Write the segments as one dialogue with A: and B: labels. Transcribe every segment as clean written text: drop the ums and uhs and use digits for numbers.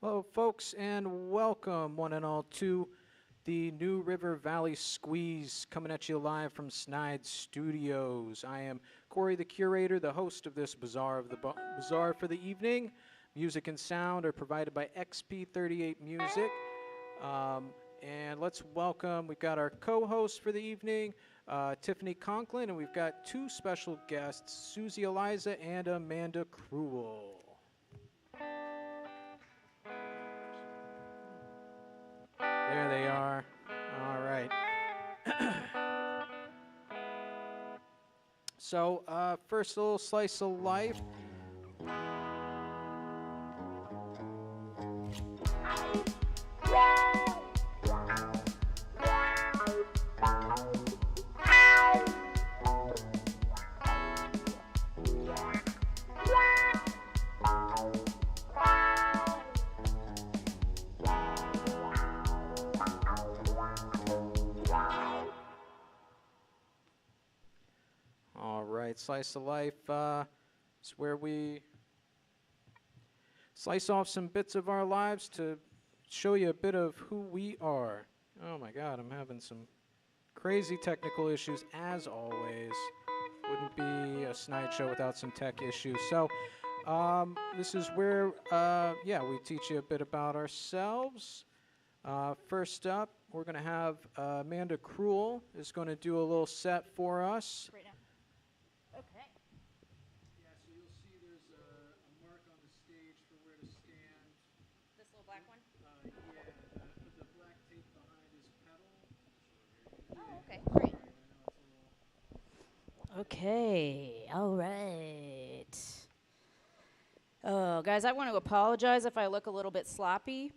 A: Hello, folks, and welcome, one and all, to the New River Valley Squeeze, coming at you live from Snide Studios. I am Corey, the curator, the host of this Bazaar for the evening. Music and sound are provided by XP38 Music. And let's welcome, we've got our co-host for the evening, Tiffany Conklin, and we've got two special guests, Suze, Eliza, and Amanda Kruel. There they are. All right. So, first, a little slice of life. Slice of life is where we slice off some bits of our lives to show you a bit of who we are. Oh my God, I'm having some crazy technical issues as always. Wouldn't be a Snide show without some tech issues. So this is where, we teach you a bit about ourselves. First up, we're going to have Amanda Kruel is going to do a little set for us.
B: Right now. Okay.
A: Yeah, so you'll see there's a mark on the stage for where to stand.
B: This little black one?
A: The black tape behind his pedal.
B: Oh, okay, great. Okay, all right. Oh, guys, I want to apologize if I look a little bit sloppy.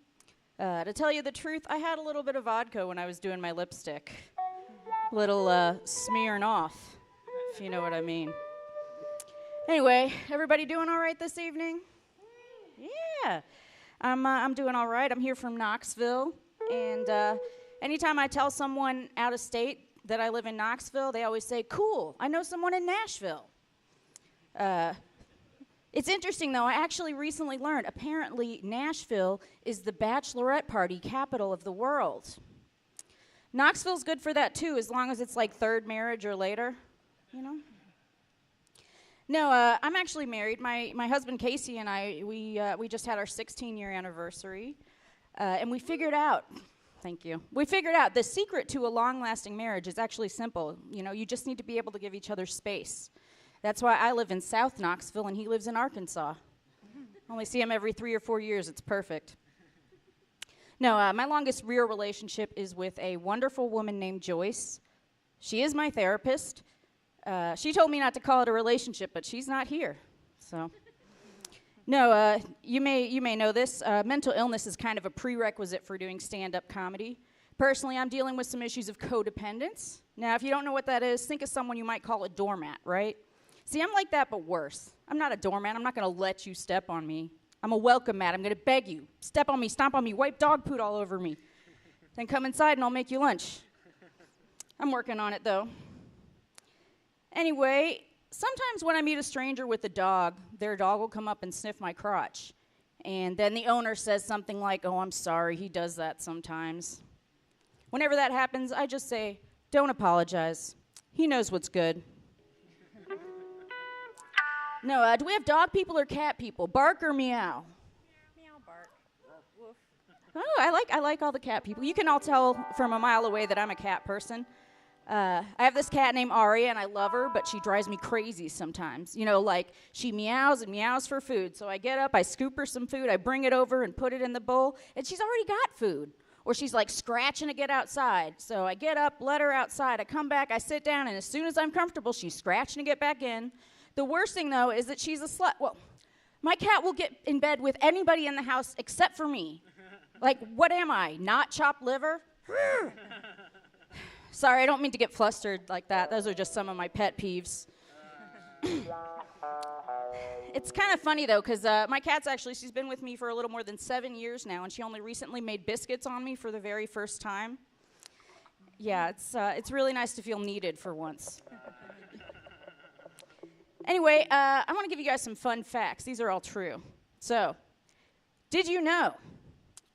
B: To tell you the truth, I had a little bit of vodka when I was doing my lipstick. Little smearing off, if you know what I mean. Anyway, everybody doing all right this evening? Yeah, I'm doing all right. I'm here from Knoxville, and anytime I tell someone out of state that I live in Knoxville, they always say, "Cool, I know someone in Nashville." It's interesting, though. I actually recently learned, apparently, Nashville is the bachelorette party capital of the world. Knoxville's good for that, too, as long as it's like third marriage or later, you know? No, I'm actually married. My husband, Casey, and I, we just had our 16-year anniversary, and we figured out, thank you, we figured out the secret to a long-lasting marriage is actually simple. You know, you just need to be able to give each other space. That's why I live in South Knoxville and he lives in Arkansas. Only see him every 3 or 4 years. It's perfect. No, my longest real relationship is with a wonderful woman named Joyce. She is my therapist. She told me not to call it a relationship, but she's not here. So, no, you may know this. Mental illness is kind of a prerequisite for doing stand-up comedy. Personally, I'm dealing with some issues of codependence. Now, if you don't know what that is, think of someone you might call a doormat, right? See, I'm like that, but worse. I'm not a doormat. I'm not going to let you step on me. I'm a welcome mat. I'm going to beg you. Step on me, stomp on me, wipe dog poop all over me. Then come inside and I'll make you lunch. I'm working on it, though. Anyway, sometimes when I meet a stranger with a dog, their dog will come up and sniff my crotch. And then the owner says something like, "Oh, I'm sorry, he does that sometimes." Whenever that happens, I just say, "Don't apologize. He knows what's good." No, do we have dog people or cat people? Bark or meow?
C: Meow, bark. Woof.
B: Oh, I like all the cat people. You can all tell from a mile away that I'm a cat person. I have this cat named Ari, and I love her, but she drives me crazy sometimes. You know, like, she meows and meows for food. So I get up, I scoop her some food, I bring it over and put it in the bowl, and she's already got food. Or she's, like, scratching to get outside. So I get up, let her outside, I come back, I sit down, and as soon as I'm comfortable, she's scratching to get back in. The worst thing, though, is that she's a slut. Well, My cat will get in bed with anybody in the house except for me. Like, what am I? Not chopped liver? Sorry, I don't mean to get flustered like that. Those are just some of my pet peeves. It's kind of funny, though, because my cat's she's been with me for a little more than 7 years now, and she only recently made biscuits on me for the very first time. Yeah, it's really nice to feel needed for once. Anyway, I want to give you guys some fun facts. These are all true. So, did you know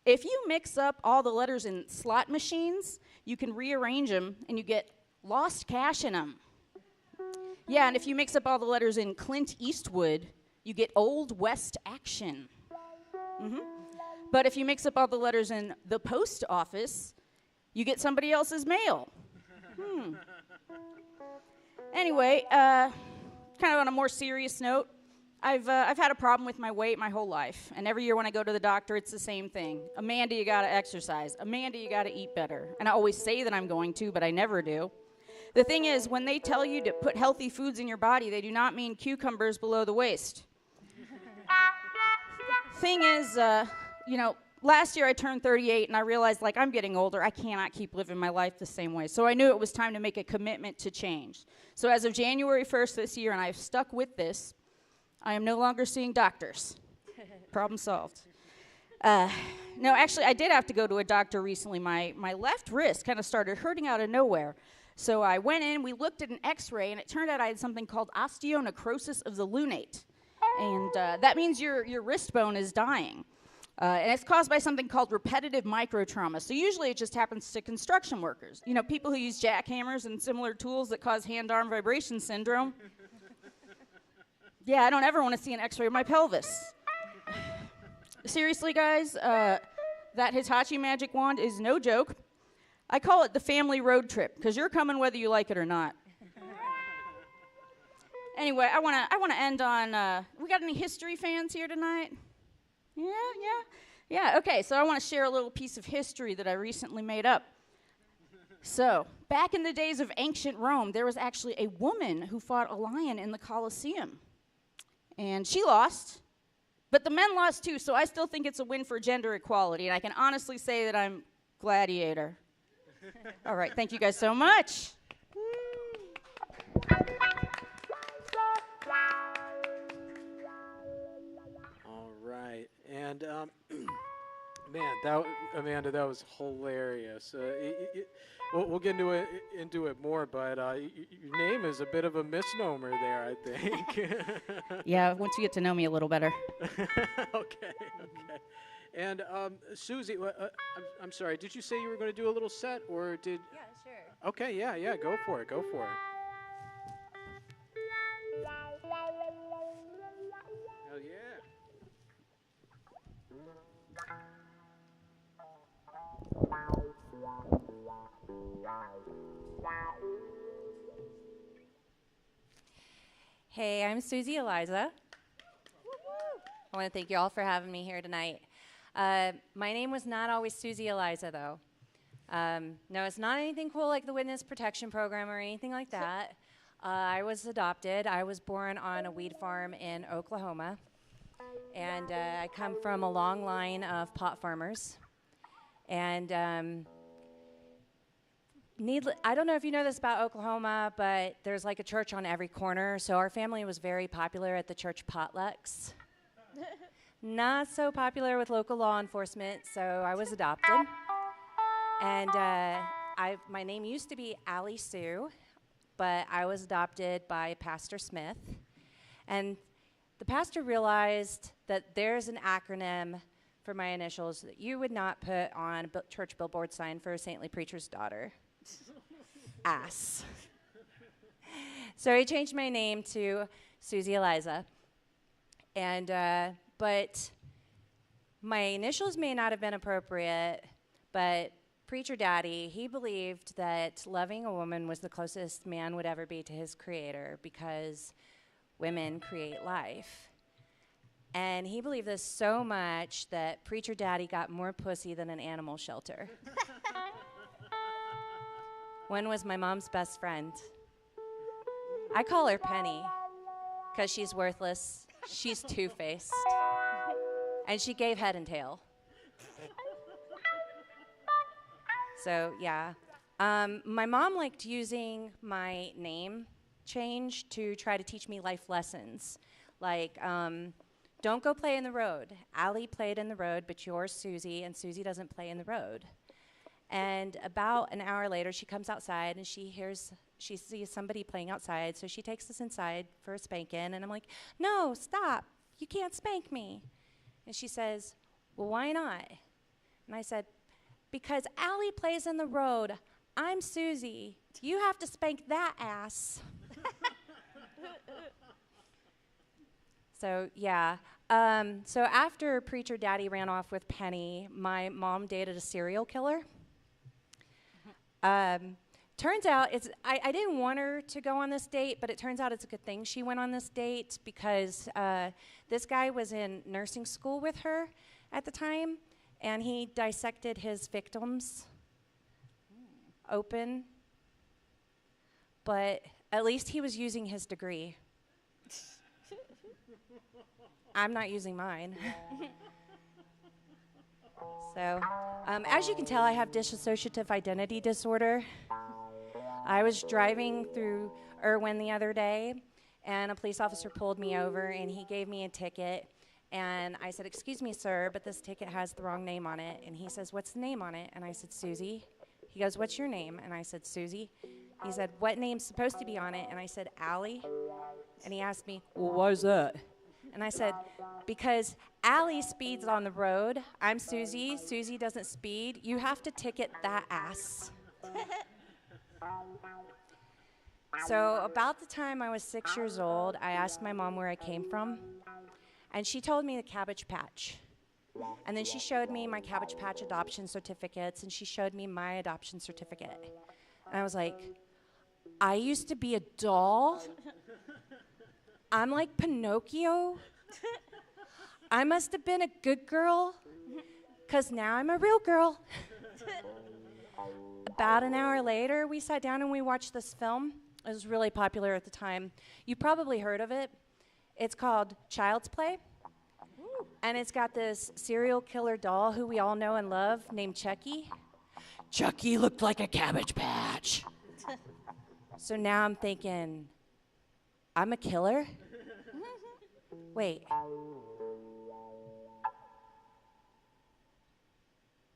B: if you mix up all the letters in slot machines, you can rearrange them and you get lost cash in them? Yeah, and if you mix up all the letters in Clint Eastwood, you get Old West action. But if you mix up all the letters in the post office, you get somebody else's mail. Anyway, kind of on a more serious note, I've had a problem with my weight my whole life, and every year when I go to the doctor, it's the same thing. Amanda, you gotta exercise. Amanda, you gotta eat better. And I always say that I'm going to, but I never do. The thing is, when they tell you to put healthy foods in your body, they do not mean cucumbers below the waist. Thing is, last year I turned 38, and I realized, I'm getting older. I cannot keep living my life the same way. So I knew it was time to make a commitment to change. So as of January 1st this year, and I've stuck with this, I am no longer seeing doctors. Problem solved. No, actually, I did have to go to a doctor recently. My left wrist kind of started hurting out of nowhere. So I went in, we looked at an x-ray, and it turned out I had something called osteonecrosis of the lunate. And that means your wrist bone is dying. And it's caused by something called repetitive microtrauma. So usually it just happens to construction workers. People who use jackhammers and similar tools that cause hand-arm vibration syndrome. Yeah, I don't ever want to see an x-ray of my pelvis. Seriously, guys, that Hitachi magic wand is no joke. I call it the family road trip, because you're coming whether you like it or not. Anyway, I want to end on, we got any history fans here tonight? Yeah, okay, so I want to share a little piece of history that I recently made up. So, back in the days of ancient Rome, there was actually a woman who fought a lion in the Colosseum. And she lost, but the men lost too, so I still think it's a win for gender equality, and I can honestly say that I'm gladiator. All right, thank you guys so much.
A: All right, and man, Amanda, that was hilarious. We'll get into it more, but your name is a bit of a misnomer there, I think.
B: Yeah, once you get to know me a little better.
A: Okay. And Suze, I'm sorry. Did you say you were going to do a little set, or did?
C: Yeah, sure.
A: Okay, yeah. Go for it. Hell yeah.
C: Hey, I'm Suze Eliza. I want to thank you all for having me here tonight. My name was not always Suze Eliza, though. No, it's not anything cool like the Witness Protection Program or anything like that. I was adopted. I was born on a weed farm in Oklahoma. And I come from a long line of pot farmers. And I don't know if you know this about Oklahoma, but there's like a church on every corner. So our family was very popular at the church potlucks. Not so popular with local law enforcement, so I was adopted. And my name used to be Allie Sue, but I was adopted by Pastor Smith. And the pastor realized that there's an acronym for my initials that you would not put on a church billboard sign for a saintly preacher's daughter. Ass. So he changed my name to Suze Eliza. And but my initials may not have been appropriate, but Preacher Daddy, he believed that loving a woman was the closest man would ever be to his creator because women create life. And he believed this so much that Preacher Daddy got more pussy than an animal shelter. One was my mom's best friend. I call her Penny because she's worthless She's two-faced. And she gave head and tail. So, yeah. My mom liked using my name change to try to teach me life lessons. Like, don't go play in the road. Allie played in the road, but you're Susie, and Susie doesn't play in the road. And about an hour later, she comes outside, and she sees somebody playing outside, so she takes us inside for a spanking, and I'm like, no, stop. You can't spank me. And she says, well, why not? And I said, because Allie plays in the road. I'm Susie. You have to spank that ass. So, yeah. So after Preacher Daddy ran off with Penny, my mom dated a serial killer. Turns out, I didn't want her to go on this date, but it turns out it's a good thing she went on this date because this guy was in nursing school with her at the time, and he dissected his victims open, but at least he was using his degree. I'm not using mine. So, as you can tell, I have dissociative identity disorder. I was driving through Irwin the other day, and a police officer pulled me over, and he gave me a ticket. And I said, excuse me, sir, but this ticket has the wrong name on it. And he says, what's the name on it? And I said, Susie. He goes, what's your name? And I said, Susie. He said, what name's supposed to be on it? And I said, Allie. And he asked me, well, why is that? And I said, because Allie speeds on the road. I'm Susie. Susie doesn't speed. You have to ticket that ass. So about the time I was 6 years old, I asked my mom where I came from. And she told me the Cabbage Patch. And then she showed me my Cabbage Patch adoption certificates, and she showed me my adoption certificate. And I was like, I used to be a doll? I'm like Pinocchio? I must have been a good girl, because now I'm a real girl. About an hour later, we sat down and we watched this film. It was really popular at the time. You probably heard of it. It's called Child's Play. And it's got this serial killer doll who we all know and love named Chucky. Chucky looked like a Cabbage Patch. So now I'm thinking, I'm a killer? Wait.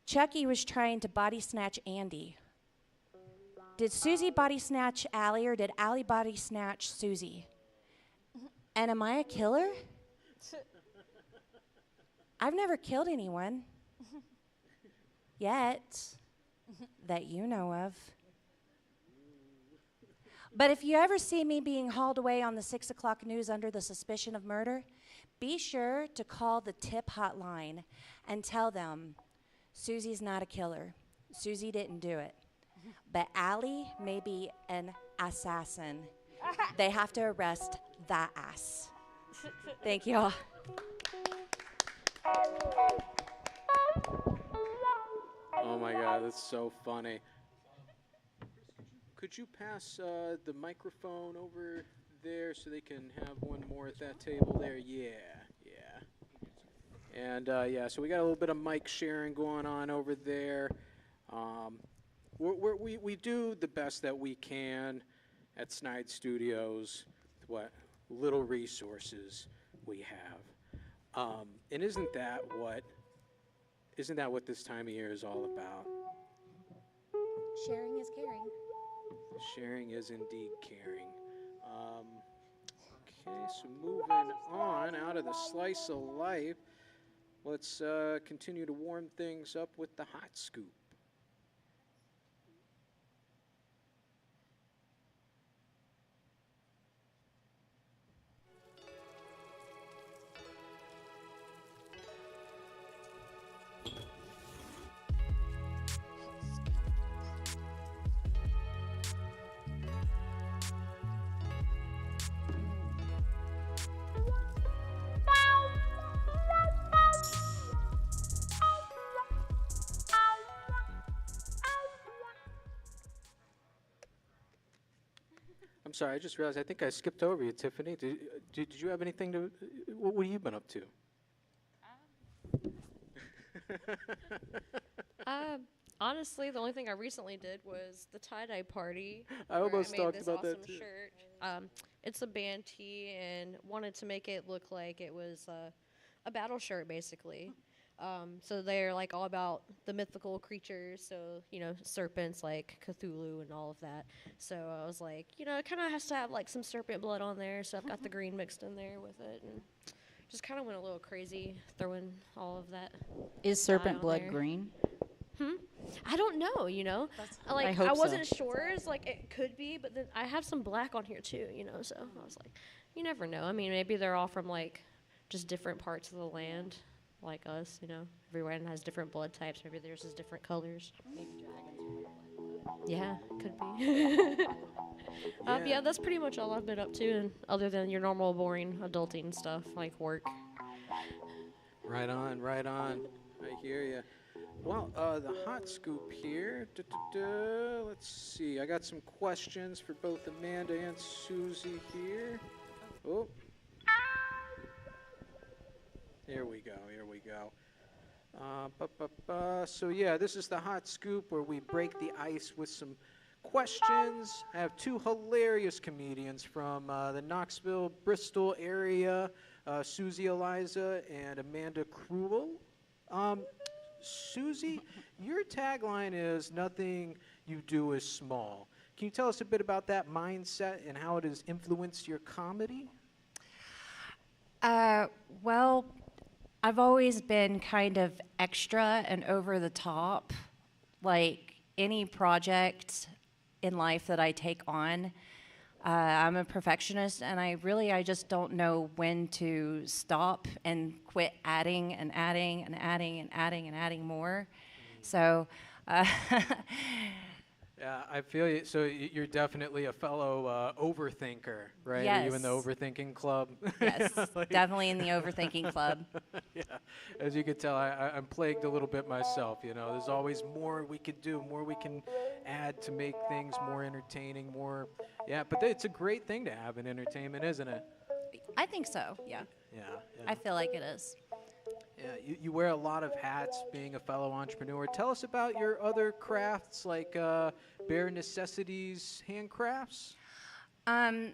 C: Chucky was trying to body snatch Andy. Did Susie body snatch Allie, or did Allie body snatch Susie? And am I a killer? I've never killed anyone. Yet. That you know of. But if you ever see me being hauled away on the 6 o'clock news under the suspicion of murder, be sure to call the tip hotline and tell them, Susie's not a killer. Susie didn't do it. But Allie may be an assassin. They have to arrest that ass. Thank you all.
A: Oh my God, that's so funny. Could you pass the microphone over there so they can have one more at that table there? Yeah. And yeah, so we got a little bit of mic sharing going on over there. We do the best that we can at Snide Studios, what little resources we have. And isn't that what this time of year is all about?
C: Sharing is caring.
A: Sharing is indeed caring. Okay, so moving on out of the slice of life, let's continue to warm things up with the hot scoop. sorry, I just realized I think I skipped over you, Tiffany. Did you have anything to? What have you been up to?
D: Honestly, the only thing I recently did was the tie-dye party.
A: I
D: where
A: almost
D: made
A: talked
D: this
A: about that
D: awesome
A: too.
D: shirt. It's a band tee and wanted to make it look like it was a battle shirt, basically. So they're like all about the mythical creatures, so serpents like Cthulhu and all of that. So I was like, it kind of has to have like some serpent blood on there. So I've got the green mixed in there with it, and just kind of went a little crazy throwing all of that.
B: Is
D: dye
B: serpent
D: on
B: blood
D: there.
B: green?
D: I don't know,
B: I
D: I
B: hope so.
D: wasn't sure. It's like it could be, but then I have some black on here too, so I was like, you never know. I mean, maybe they're all from like just different parts of the land, like us, Everyone has different blood types. Maybe theirs is different colors. Yeah, could be. Yeah, that's pretty much all I've been up to, and other than your normal boring adulting stuff like work.
A: Right on, right on. I hear you. Well, the hot scoop here. Let's see. I got some questions for both Amanda and Susie here. Oh. Here we go. Here we go. So yeah, this is the hot scoop where we break the ice with some questions. I have two hilarious comedians from the Knoxville, Bristol area, Susie, Eliza, and Amanda Kruel. Susie, your tagline is "Nothing you do is small." Can you tell us a bit about that mindset and how it has influenced your comedy?
C: Well, I've always been kind of extra and over the top. Like any project in life that I take on, I'm a perfectionist, and I just don't know when to stop and quit adding and adding and adding and adding and adding more. So,
A: Yeah, I feel you. So you're definitely a fellow overthinker, right? Are you in the
C: Yes.
A: overthinking club?
C: yes, definitely in the overthinking club.
A: Yeah, as you can tell, I'm plagued a little bit myself. There's always more we could do, more we can add to make things more entertaining, more. Yeah, but it's a great thing to have in entertainment, isn't it?
C: I think so, yeah.
A: Yeah.
C: I feel like it is.
A: Yeah, you wear a lot of hats being a fellow entrepreneur. Tell us about your other crafts like Bare Necessities handcrafts.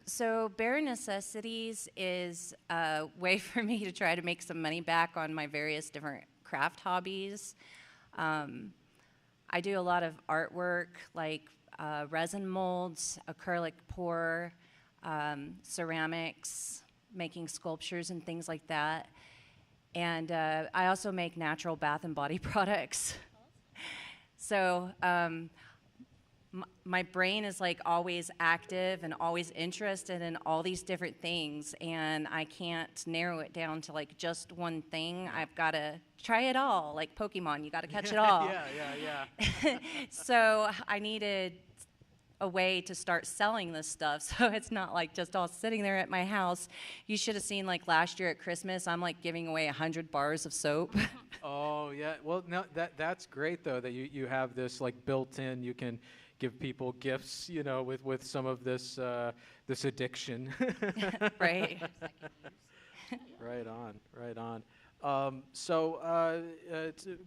C: So Bare Necessities is a way for me to try to make some money back on my various different craft hobbies. I do a lot of artwork like resin molds, acrylic pour, ceramics, making sculptures and things like that. And I also make natural bath and body products. So my brain is like always active and always interested in all these different things, and I can't narrow it down to like just one thing. I've got to try it all, like Pokemon, you got to catch it all.
A: Yeah.
C: So I needed a way to start selling this stuff, so it's not like just all sitting there at my house. You should have seen like last year at Christmas, I'm like giving away 100 bars of soap.
A: Oh yeah. Well, no, that's great though that you have this like built in. You can give people gifts, with some of this this addiction.
C: Right.
A: Right on. So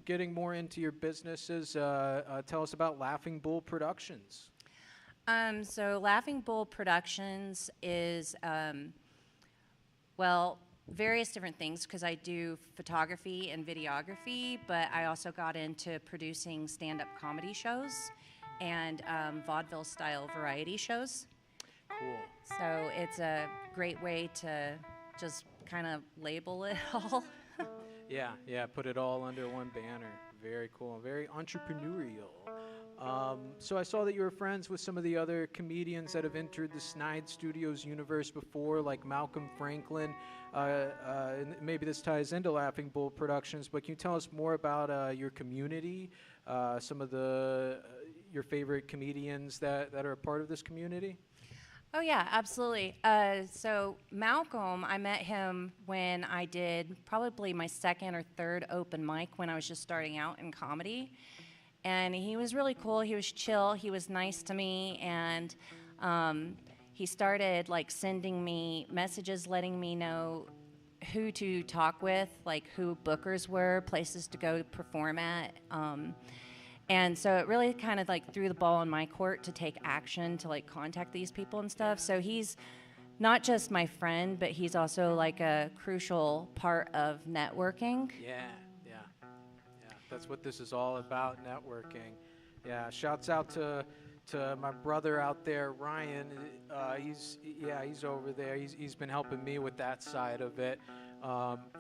A: getting more into your businesses, tell us about Laughing Bull Productions.
C: So Laughing Bull Productions is, various different things because I do photography and videography, but I also got into producing stand-up comedy shows and vaudeville-style variety shows.
A: Cool.
C: So it's a great way to just kind of label it all.
A: Yeah, put it all under one banner. Very cool, very entrepreneurial. So I saw that you were friends with some of the other comedians that have entered the Snide Studios universe before, like Malcolm Franklin. And maybe this ties into Laughing Bull Productions, but can you tell us more about your community, some of your favorite comedians that are a part of this community?
C: Oh, yeah, absolutely. So Malcolm, I met him when I did probably my second or third open mic when I was just starting out in comedy. And he was really cool. He was chill. He was nice to me. And he started like sending me messages letting me know who to talk with, like who bookers were, places to go perform at. And so it really kind of like threw the ball in my court to take action to like contact these people and stuff. So he's not just my friend, but he's also like a crucial part of networking.
A: Yeah. That's what this is all about, networking. Yeah, shouts out to my brother out there, Ryan. He's over there. He's been helping me with that side of it.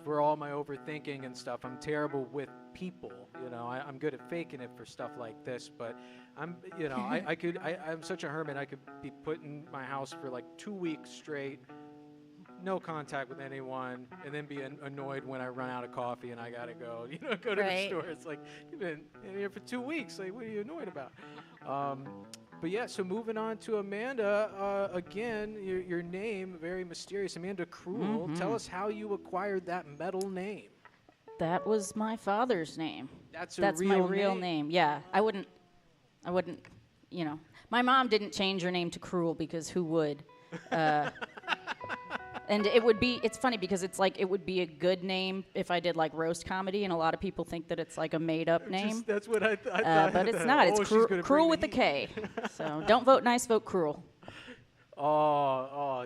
A: For all my overthinking and stuff, I'm terrible with people. I'm good at faking it for stuff like this, but I'm such a hermit. I could be put in my house for like 2 weeks straight, no contact with anyone, and then be annoyed when I run out of coffee and I gotta go, go to the store. It's like, you've been in here for 2 weeks. Like, what are you annoyed about? But yeah, so moving on to Amanda, again, your name, very mysterious, Amanda Kruel. Tell us how you acquired that metal name.
B: That was my father's name.
A: That's
B: my real name. Yeah, I wouldn't, my mom didn't change her name to Kruel because who would? And it's funny because it's like, it would be a good name if I did like roast comedy, and a lot of people think that it's like a made up name.
A: That's what I thought.
B: But it's not. It's Kruel with a K. So don't vote nice, vote Kruel.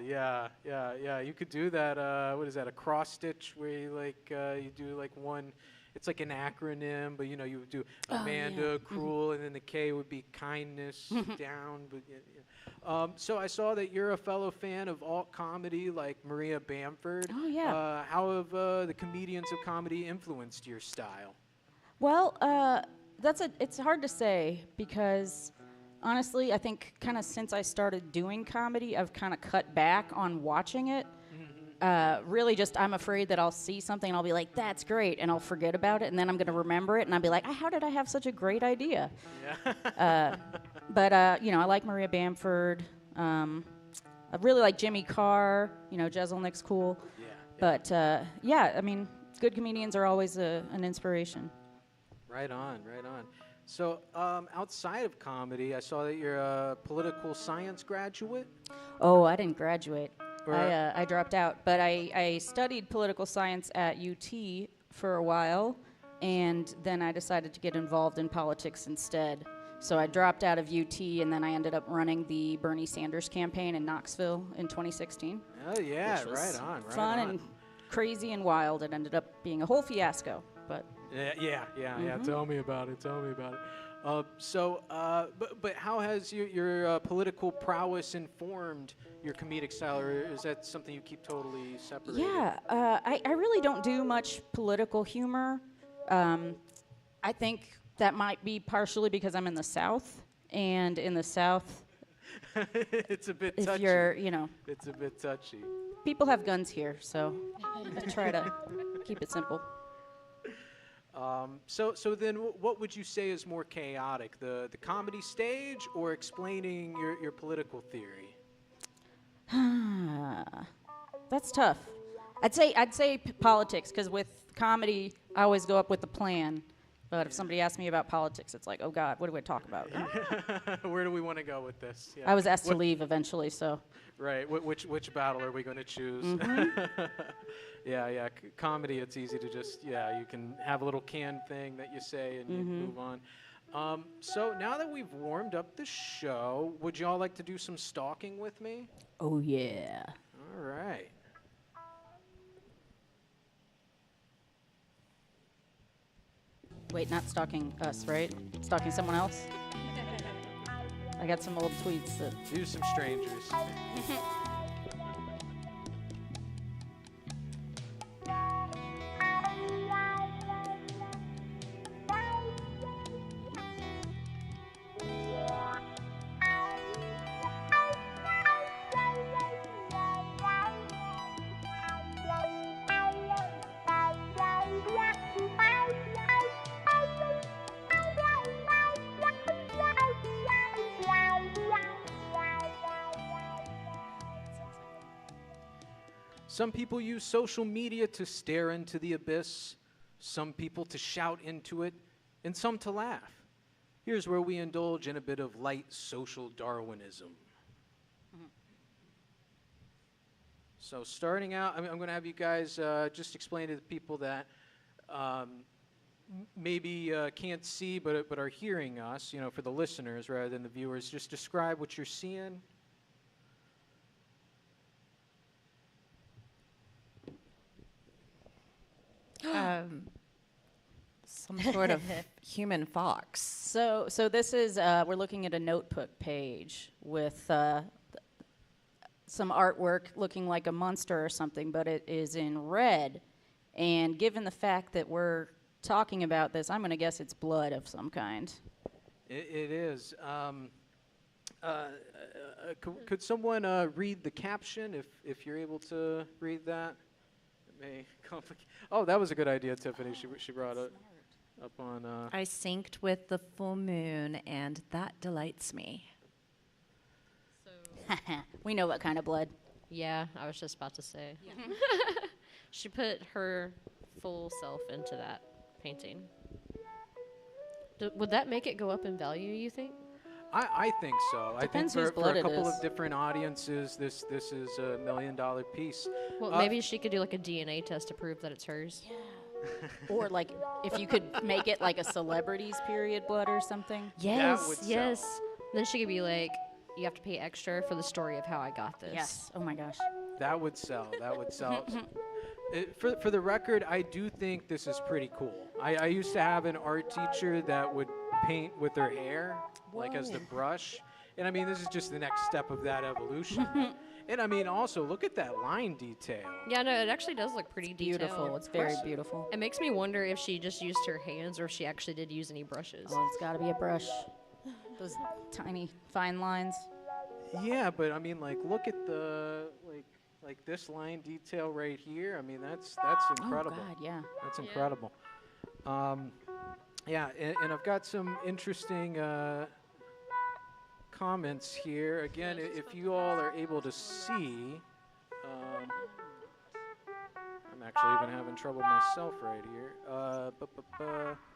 A: Yeah. You could do that. What is that? A cross stitch where you you do like one. It's like an acronym, but you would do Amanda, Kruel, and then the K would be kindness down. But so I saw that you're a fellow fan of alt comedy, like Maria Bamford.
B: Oh yeah.
A: How have the comedians of comedy influenced your style?
B: Well, it's hard to say because honestly, I think kind of since I started doing comedy, I've kind of cut back on watching it. Really just, I'm afraid that I'll see something and I'll be like, that's great, and I'll forget about it, and then I'm going to remember it, and I'll be like, how did I have such a great idea? Yeah. But I like Maria Bamford. I really like Jimmy Carr. Jeselnik's cool. Yeah. But, I mean, good comedians are always an inspiration. Right on.
A: So outside of comedy, I saw that you're a political science graduate.
B: Oh, I didn't graduate. I dropped out, but I studied political science at UT for a while, and then I decided to get involved in politics instead. So I dropped out of UT, and then I ended up running the Bernie Sanders campaign in Knoxville in 2016.
A: Oh yeah, right on.
B: Fun and crazy and wild. It ended up being a whole fiasco, but
A: yeah. Tell me about it. But how has your political prowess informed your comedic style, or is that something you keep totally separated?
B: Yeah, I really don't do much political humor. I think that might be partially because I'm in the South, and in the South,
A: it's a bit touchy.
B: It's
A: a bit touchy.
B: People have guns here, so I try to keep it simple.
A: So then what would you say is more chaotic, the comedy stage or explaining your political theory?
B: That's tough. I'd say politics, because with comedy, I always go up with a plan. But if somebody asks me about politics, it's like, oh God, what do we talk about?
A: Where do we want to go with this? Yeah.
B: I was asked to leave eventually, so.
A: Right. Which battle are we going to choose? Yeah. Comedy, it's easy to just, you can have a little canned thing that you say and you move on. So now that we've warmed up the show, would y'all like to do some stalking with me?
B: Oh, yeah.
A: All right.
B: Wait, not stalking us, right? Stalking someone else? I got some old tweets that...
A: Do some strangers. Some people use social media to stare into the abyss, some people to shout into it, and some to laugh. Here's where we indulge in a bit of light social Darwinism. So starting out, I'm going to have you guys just explain to the people that maybe can't see but are hearing us, for the listeners rather than the viewers. Just describe what you're seeing.
C: Some sort of human fox.
B: So this is, we're looking at a notebook page with some artwork looking like a monster or something, but it is in red. And given the fact that we're talking about this, I'm going to guess it's blood of some kind.
A: It is. Could someone read the caption if you're able to read that? It may complicate. Oh, that was a good idea, Tiffany. She brought it up on.
C: I synced with the full moon, and that delights me.
B: We know what kind of blood.
D: Yeah, I was just about to say. She put her full self into that painting. Would that make it go up in value, you think?
A: I think so.
B: Depends
A: I
B: whose
A: think for
B: blood
A: a
B: it
A: couple
B: is.
A: of different audiences, this is a $1 million piece.
D: Well, maybe she could do like a DNA test to prove that it's hers.
B: Or like if you could make it like a celebrity's period blood or something.
D: Yes,
A: would sell.
D: yes. Then she could be like, you have to pay extra for the story of how I got this.
B: Yes. Oh my gosh.
A: That would sell. That would sell. For the record, I do think this is pretty cool. I used to have an art teacher that would paint with her hair, like as the brush. And I mean, this is just the next step of that evolution. And I mean, also, look at that line detail.
D: Yeah, no, it actually does look pretty
B: Beautiful.
D: detailed.
B: It's very beautiful.
D: It makes me wonder if she just used her hands or if she actually did use any brushes.
B: Oh, it's got to be a brush. Those tiny fine lines.
A: Yeah, but I mean, like, look at the like this line detail right here. I mean, that's incredible.
B: Oh God, yeah.
A: That's incredible. Yeah, and I've got some interesting comments here. Again, if you all are able to see, I'm actually even having trouble myself right here.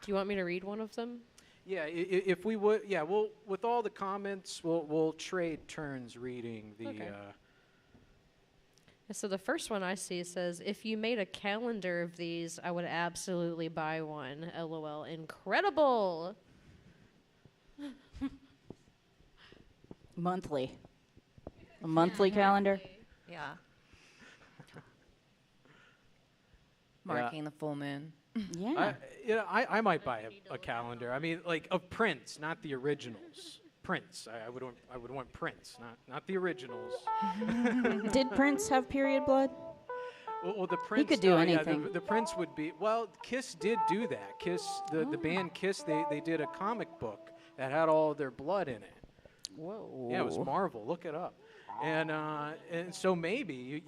D: Do you want me to read one of them?
A: Yeah, if we would, yeah, we'll with all the comments, we'll trade turns reading the.
D: Okay. So the first one I see says, if you made a calendar of these, I would absolutely buy one. LOL. Incredible.
B: Monthly. A monthly calendar.
C: Yeah. Marking the full moon.
B: Yeah.
A: I might buy a calendar. I mean, like of prints, not the originals. Prints. I would want prints, not the originals.
B: Did Prince have period blood?
A: Well, the Prince.
B: could do
A: yeah,
B: anything.
A: the Prince would be. Well, Kiss did do that. Kiss, the band Kiss, they did a comic book that had all of their blood in it.
B: Whoa.
A: Yeah, it was Marvel. Look it up. And so maybe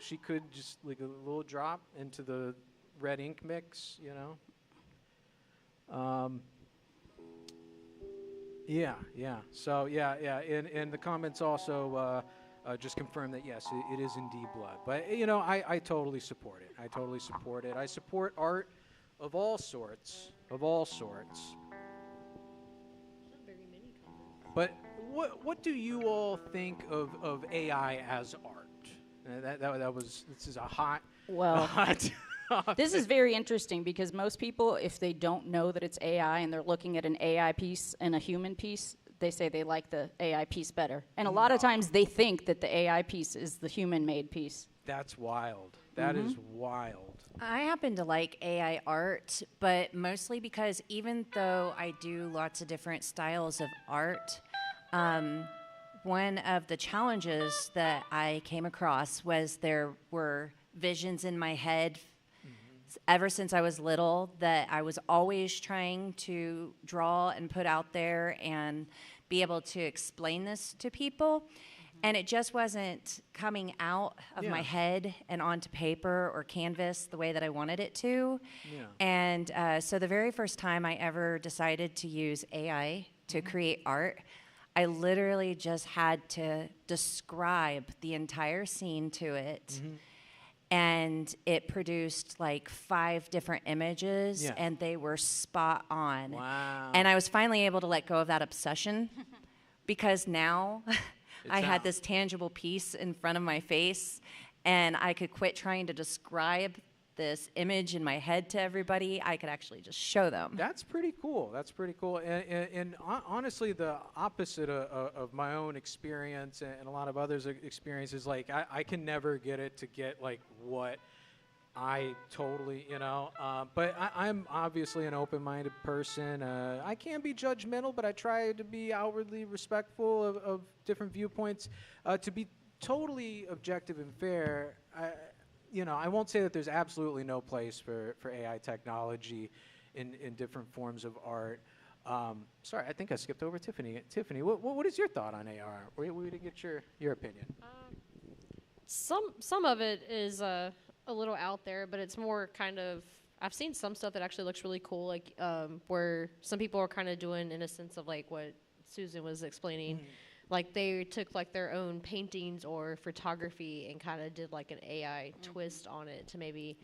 A: she could just like a little drop into the red ink mix, Yeah. So yeah. And the comments also just confirm that yes, it is indeed blood. But I totally support it. I support art of all sorts. But what do you all think of AI as art? This is a hot.
B: Well,
A: hot
B: this is very interesting because most people, if they don't know that it's AI and they're looking at an AI piece and a human piece, they say they like the AI piece better. And a lot of times they think that the AI piece is the human-made piece.
A: That's wild. That is wild.
C: I happen to like AI art, but mostly because even though I do lots of different styles of art, one of the challenges that I came across was there were visions in my head ever since I was little that I was always trying to draw and put out there and be able to explain this to people. And it just wasn't coming out of my head and onto paper or canvas the way that I wanted it to.
A: Yeah.
C: And so the very first time I ever decided to use AI to create art, I literally just had to describe the entire scene to it. And it produced like 5 different images, and they were spot on.
A: Wow.
C: And I was finally able to let go of that obsession because now I had
A: out.
C: this tangible piece in front of my face, and I could quit trying to describe this image in my head to everybody. I could actually just show them.
A: That's pretty cool. That's pretty cool. And honestly, the opposite of my own experience and a lot of others' experiences, like I can never get it to get like what I totally, but I'm obviously an open-minded person. I can be judgmental, but I try to be outwardly respectful of different viewpoints. To be totally objective and fair, I won't say that there's absolutely no place for AI technology in different forms of art. Sorry, I think I skipped over Tiffany. Tiffany, what is your thought on AR? We didn't get your opinion.
D: Some of it is a little out there, but it's more kind of, I've seen some stuff that actually looks really cool, like where some people are kind of doing in a sense of like what Susan was explaining. Like they took like their own paintings or photography and kind of did like an AI twist on it to maybe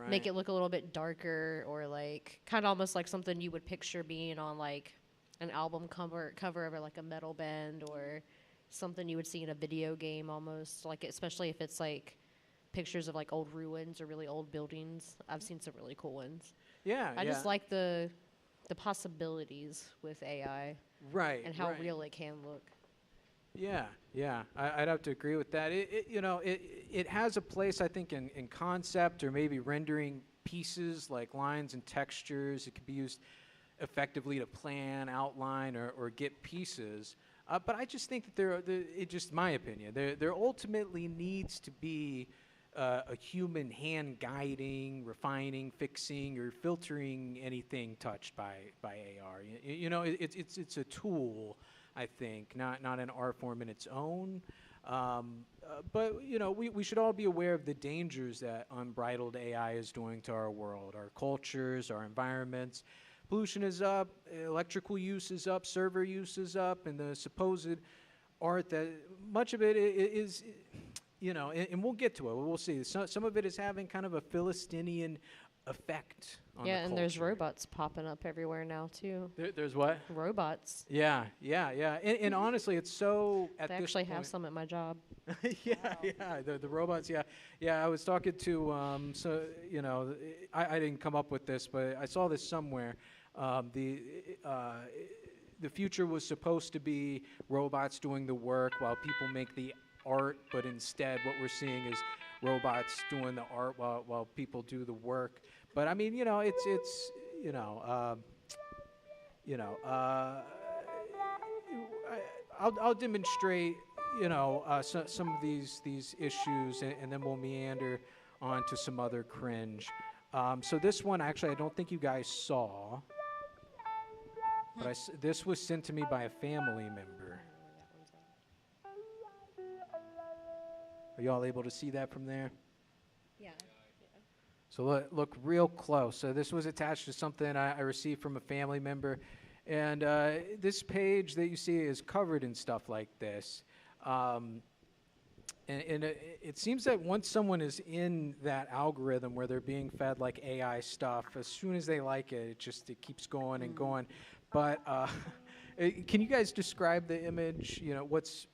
D: make it look a little bit darker, or like kind of almost like something you would picture being on like an album cover of like a metal band, or something you would see in a video game almost, like especially if it's like pictures of like old ruins or really old buildings. I've seen some really cool ones.
A: Yeah,
D: I just like the possibilities with AI, and how real it can look.
A: Yeah, I'd have to agree with that. It has a place, I think, in concept, or maybe rendering pieces like lines and textures. It could be used effectively to plan, outline, or get pieces. But I just think that it's just my opinion, there ultimately needs to be a human hand guiding, refining, fixing, or filtering anything touched by AR. It's a tool, I think, not an art form in its own. But we should all be aware of the dangers that unbridled AI is doing to our world, our cultures, our environments. Pollution is up, electrical use is up, server use is up, and the supposed art that much of it is, and we'll get to it. We'll see. Some of it is having kind of a Philistinian effect on the
D: and there's
A: culture.
D: robots popping up everywhere now too.
A: There's what?
D: Robots.
A: Yeah. And honestly, it's so at
D: They
A: this
D: actually have
A: point-
D: some at my job.
A: yeah, the robots, yeah. I was talking to, I didn't come up with this, but I saw this somewhere. The future was supposed to be robots doing the work while people make the art, but instead what we're seeing is robots doing the art while people do the work. But I mean, I'll demonstrate, some of these issues, and then we'll meander on to some other cringe. So this one, actually, I don't think you guys saw, but this was sent to me by a family member. Are y'all able to see that from there?
D: Yeah.
A: So look real close. So this was attached to something I received from a family member. And this page that you see is covered in stuff like this. And it seems that once someone is in that algorithm where they're being fed like AI stuff, as soon as they like it, it keeps going and going. But can you guys describe the image? What's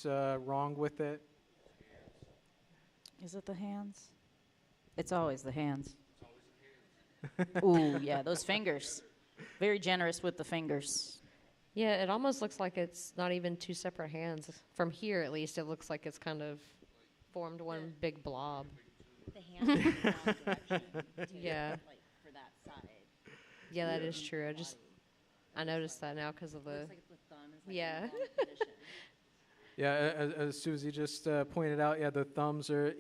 A: wrong with it?
B: Is it the hands? It's always the hands. Ooh, yeah, those fingers. Very generous with the fingers.
D: Yeah, it almost looks like it's not even two separate hands. From here, at least, it looks like it's kind of formed one big blob.
B: The hands are the wrong direction.
D: Yeah.
B: Like for that side.
D: Yeah, that is true. I noticed that now because of the.
B: Looks like the thumb is like
D: Yeah.
B: in the wrong position.
A: Yeah, as Susie just pointed out, the thumbs are,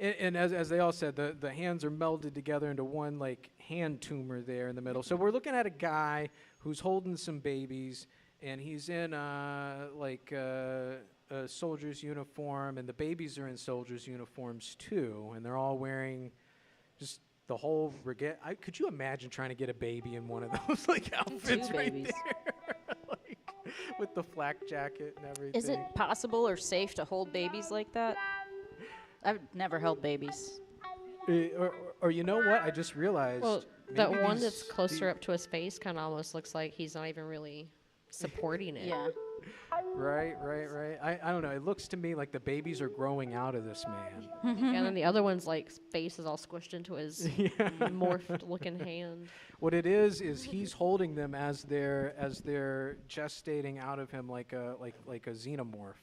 A: and as they all said, the hands are melded together into one like hand tumor there in the middle. So we're looking at a guy who's holding some babies, and he's in a soldier's uniform, and the babies are in soldiers' uniforms too, and they're all wearing just the whole regalia. Could you imagine trying to get a baby in one of those like outfits
B: Two
A: right
B: babies.
A: there? With the flak jacket and everything.
B: Is it possible or safe to hold babies like that? I've never held babies.
A: Or you know what? I just realized.
D: Well, that
A: maybe
D: one
A: these-
D: that's closer up to his face kind of almost looks like he's not even really supporting it.
B: Yeah.
A: Right. I don't know. It looks to me like the babies are growing out of this man.
D: And then the other one's like face is all squished into his morphed looking hand.
A: What it is he's holding them as they're gestating out of him like a xenomorph.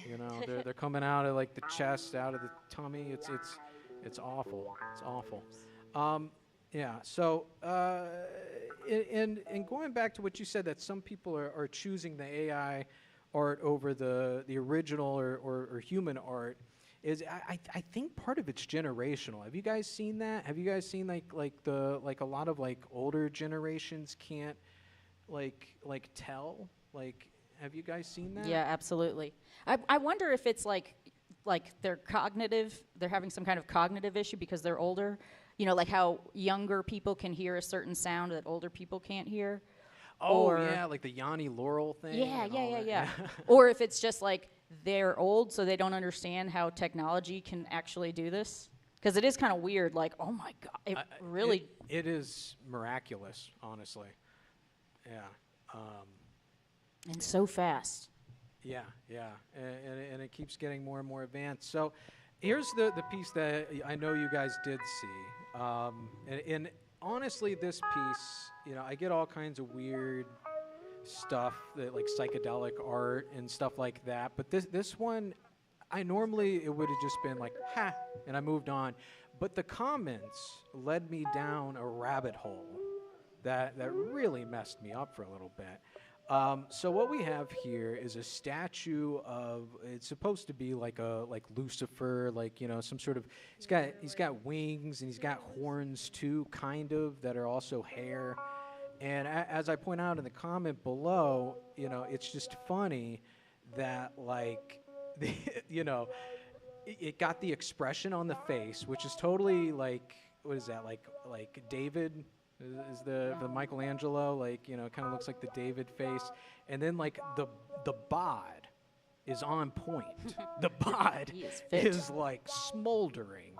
A: You know, they're coming out of like the chest, out of the tummy. It's awful. It's awful. Yeah. So, and going back to what you said, that some people are choosing the AI art over the original or human art, is I think part of it's generational. Have you guys seen that? Have you guys seen like a lot of like older generations can't like tell? Like, have you guys seen that?
B: Yeah, absolutely. I wonder if it's like they're having some kind of cognitive issue because they're older. You know, like how younger people can hear a certain sound that older people can't hear.
A: Oh,
B: or
A: yeah, like the Yanni Laurel thing.
B: Yeah.
A: and all that.
B: Or if it's just like they're old, so they don't understand how technology can actually do this. Because it is kind of weird. Like, oh my God, it really.
A: It is miraculous, honestly. Yeah.
B: And so fast.
A: Yeah, and it keeps getting more and more advanced. So here's the piece that I know you guys did see. And honestly, this piece, you know, I get all kinds of weird stuff, that like psychedelic art and stuff like that. But this one, I normally, it would have just been like, ha, and I moved on. But the comments led me down a rabbit hole that really messed me up for a little bit. So what we have here is a statue of, it's supposed to be like Lucifer, like, you know, some sort of, he's got wings and he's got horns too, kind of, that are also hair. And as I point out in the comment below, you know, it's just funny that like, you know, it got the expression on the face, which is totally like, what is that, like David? Is the Michelangelo, like, you know, kind of looks like the David face. And then like the bod is on point. The bod is like smoldering.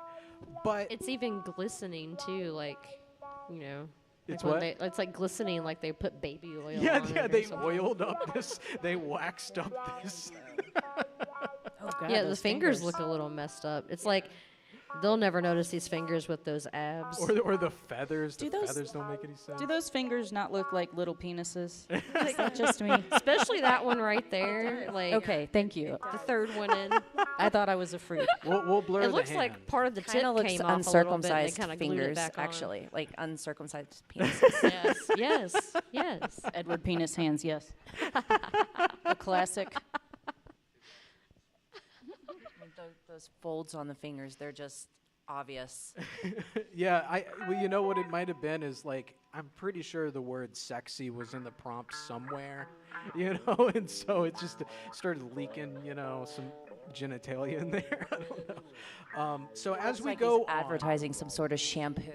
A: But
D: It's even glistening too, like, you know.
A: It's
D: like
A: what?
D: It's like glistening, like they put baby oil on
A: yeah,
D: it or
A: they
D: something.
A: oiled up this, they waxed up this.
B: Oh God,
D: Yeah, the
B: those
D: fingers look a little messed up. It's like they'll never notice these fingers with those abs.
A: Or the feathers.
B: Do
A: The
B: those-
A: feathers don't make any sense.
B: Do those fingers not look like little penises? Is that just me?
D: Especially that one right there. Like
B: Okay, thank you.
D: the third one in.
B: I thought I was a freak.
A: We'll blur
D: It
A: the
D: looks
A: hand.
D: like part of the
C: Kind
D: tip
C: of looks
D: came off a little bit. And they
C: uncircumcised
D: kind of glued it
C: fingers,
D: back on.
C: actually, like uncircumcised penises.
D: Yes.
B: Edward penis hands, yes. A classic.
C: Those folds on the fingers, they're just obvious.
A: Yeah, well, you know what it might have been is like, I'm pretty sure the word sexy was in the prompt somewhere, you know, and so it just started leaking, you know, some genitalia in there. I don't know. So as
C: Looks
A: we
C: like
A: go
C: he's
A: on,
C: advertising some sort of shampoo.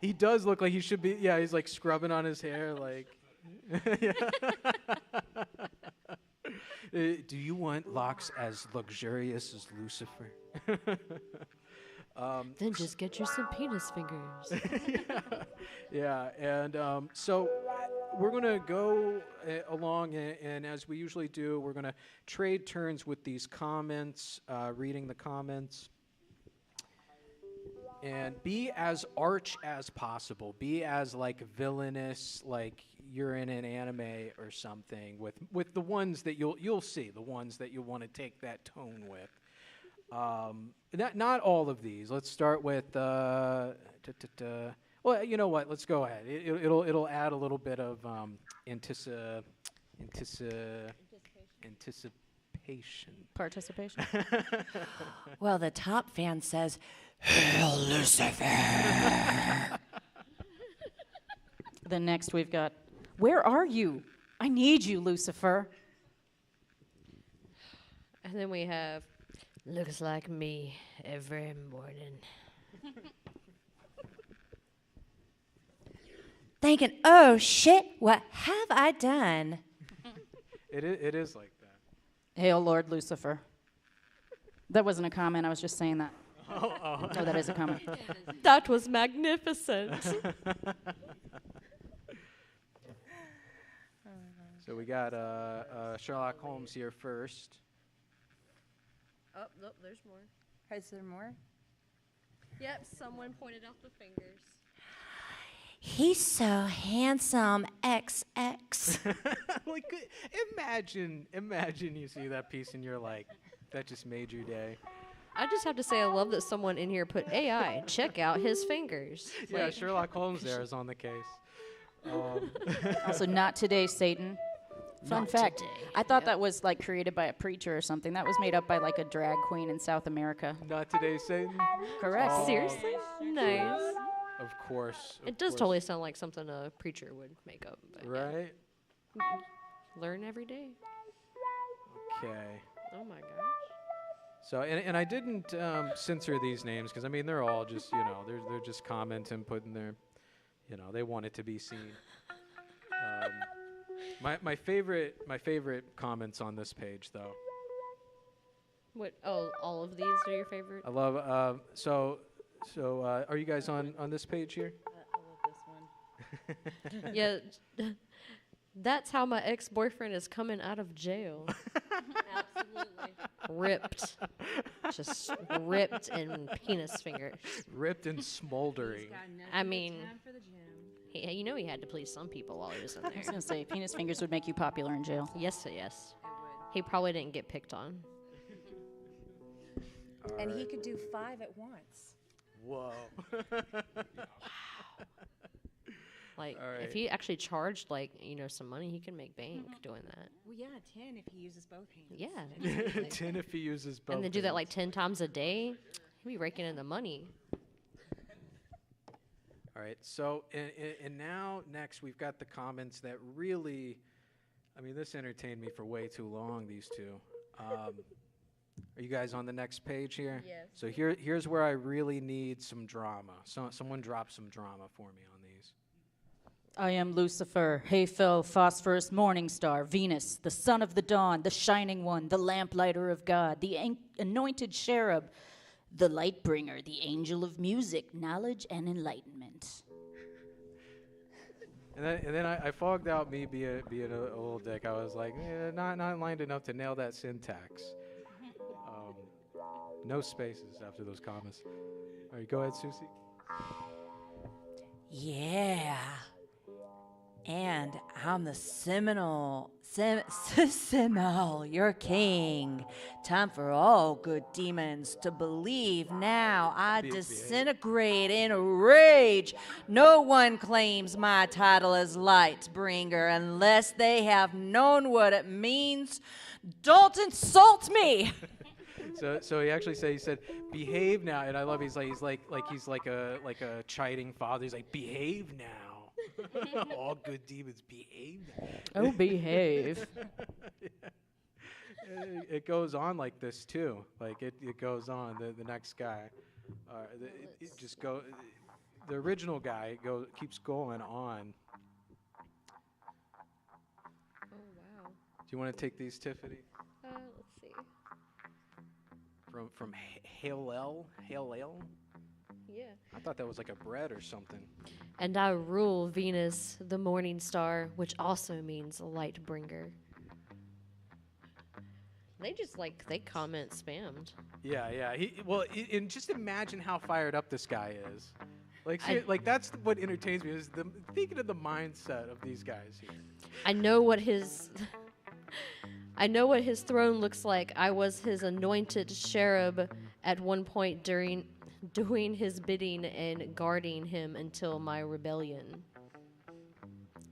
A: he does look like he should be, yeah, he's like scrubbing on his hair, like. Do you want locks as luxurious as Lucifer?
D: Then just get you some penis fingers.
A: Yeah, and so we're going to go along, and as we usually do, we're going to trade turns with these comments, reading the comments. And be as arch as possible. Be as like villainous, like you're in an anime or something. With the ones that you'll see, the ones that you want to take that tone with. Not all of these. Let's start with. Well, you know what? Let's go ahead. It'll add a little bit of anticipation.
B: Participation.
C: Well, the top fan says, "Hail Lucifer."
B: Then next we've got, where are you? I need you, Lucifer.
D: And then we have, looks like me every morning.
C: Thinking, oh shit, what have I done?
A: It is like that.
B: Hail Lord Lucifer. That wasn't a comment, I was just saying that. Oh, that is a comment.
D: That was magnificent.
A: So we got Sherlock Holmes here first.
D: Oh, nope, there's more.
C: Is there more?
D: Yep, someone pointed out the fingers.
C: He's so handsome, XX.
A: Like, imagine you see that piece and you're like, that just made your day.
D: I just have to say I love that someone in here put AI, check out his fingers.
A: Yeah, Sherlock Holmes there is on the case.
B: Also, not today, Satan. Fun
D: Not
B: fact.
D: today.
B: I thought that was like created by a preacher or something. That was made up by like a drag queen in South America.
A: Not today, Satan.
B: Correct.
A: Oh.
D: Seriously? Nice.
A: Of course.
D: It does totally sound like something a preacher would make up. But yeah.
A: Right?
D: Learn every day.
A: Okay.
D: Oh my gosh.
A: So, and I didn't censor these names because, I mean, they're all just, they're just commenting, putting their, they want it to be seen. My favorite comments on this page, though.
D: What? Oh, all of these are your favorite?
A: I love, are you guys on this page here?
C: I love this one.
D: Yeah. That's how my ex-boyfriend is coming out of jail.
C: Absolutely.
D: Ripped. Just ripped and penis fingers.
A: Ripped and smoldering.
D: I mean, he had to please some people while he was in
B: I was
D: there.
B: going to say, penis fingers would make you popular in jail.
D: Yes, yes. He probably didn't get picked on.
C: And he could do 5 at once.
A: Whoa.
D: Like,
A: All right.
D: if he actually charged, some money, he can make bank doing that.
C: Well, yeah, 10 if he uses both hands.
D: Yeah.
A: 10 if he uses both.
D: And then do that
A: hands.
D: 10 times a day. He'd be raking in the money.
A: All right, so, and now, next, we've got the comments that really, I mean, this entertained me for way too long, these two. Are you guys on the next page here?
D: Yes.
A: So here's where I really need some drama. So someone drop some drama for me on these.
B: I am Lucifer, Hayfel, Phosphorus, Morning Star, Venus, the Son of the Dawn, the Shining One, the Lamplighter of God, the Anointed Cherub, the Lightbringer, the Angel of Music, Knowledge and Enlightenment.
A: And then I fogged out me being a little dick. I was like, not lined enough to nail that syntax. No spaces after those commas. All right, go ahead, Suze.
C: Yeah. And I'm the Seminole, your king. Time for all good demons to believe now. I disintegrate in a rage. No one claims my title as Lightbringer unless they have known what it means. Don't insult me.
A: So he actually said, behave now, and I love he's like a chiding father. He's like, behave now. All good demons behave now.
B: Oh, behave.
A: It goes on like this too. Like it goes on. The next guy, it just go. The original guy keeps going on.
D: Oh, wow.
A: Do you want to take these, Tiffany?
D: Let's see.
A: From Hale-El?
D: Yeah.
A: I thought that was like a bread or something.
D: And I rule Venus, the morning star, which also means light bringer. They just they comment spammed.
A: Yeah. And just imagine how fired up this guy is. That's what entertains me is thinking of the mindset of these guys here.
D: I know what his throne looks like. I was his anointed cherub at one point doing his bidding and guarding him until my rebellion.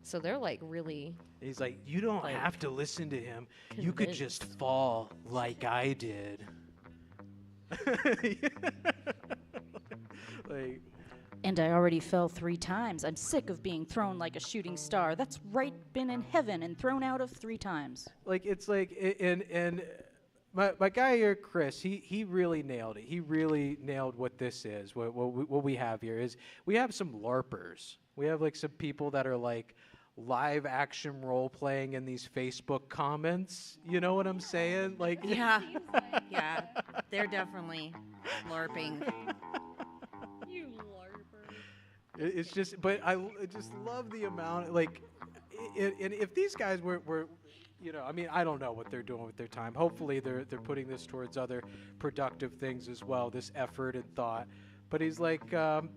D: So they're really.
A: He's like, you don't have to listen to him. You could just fall like I did.
B: And I already fell 3 times. I'm sick of being thrown like a shooting star. That's right, been in heaven and thrown out of 3 times.
A: And my guy here, Chris, he really nailed it. He really nailed what this is. What we have here is we have some LARPers. We have some people that are live action role playing in these Facebook comments. You know what I'm saying?
C: Yeah. Yeah. They're definitely LARPing.
D: You larper.
A: It's just, but I just love the amount. and if these guys were, you know, I mean, I don't know what they're doing with their time. Hopefully, they're putting this towards other productive things as well. This effort and thought. But he's like, and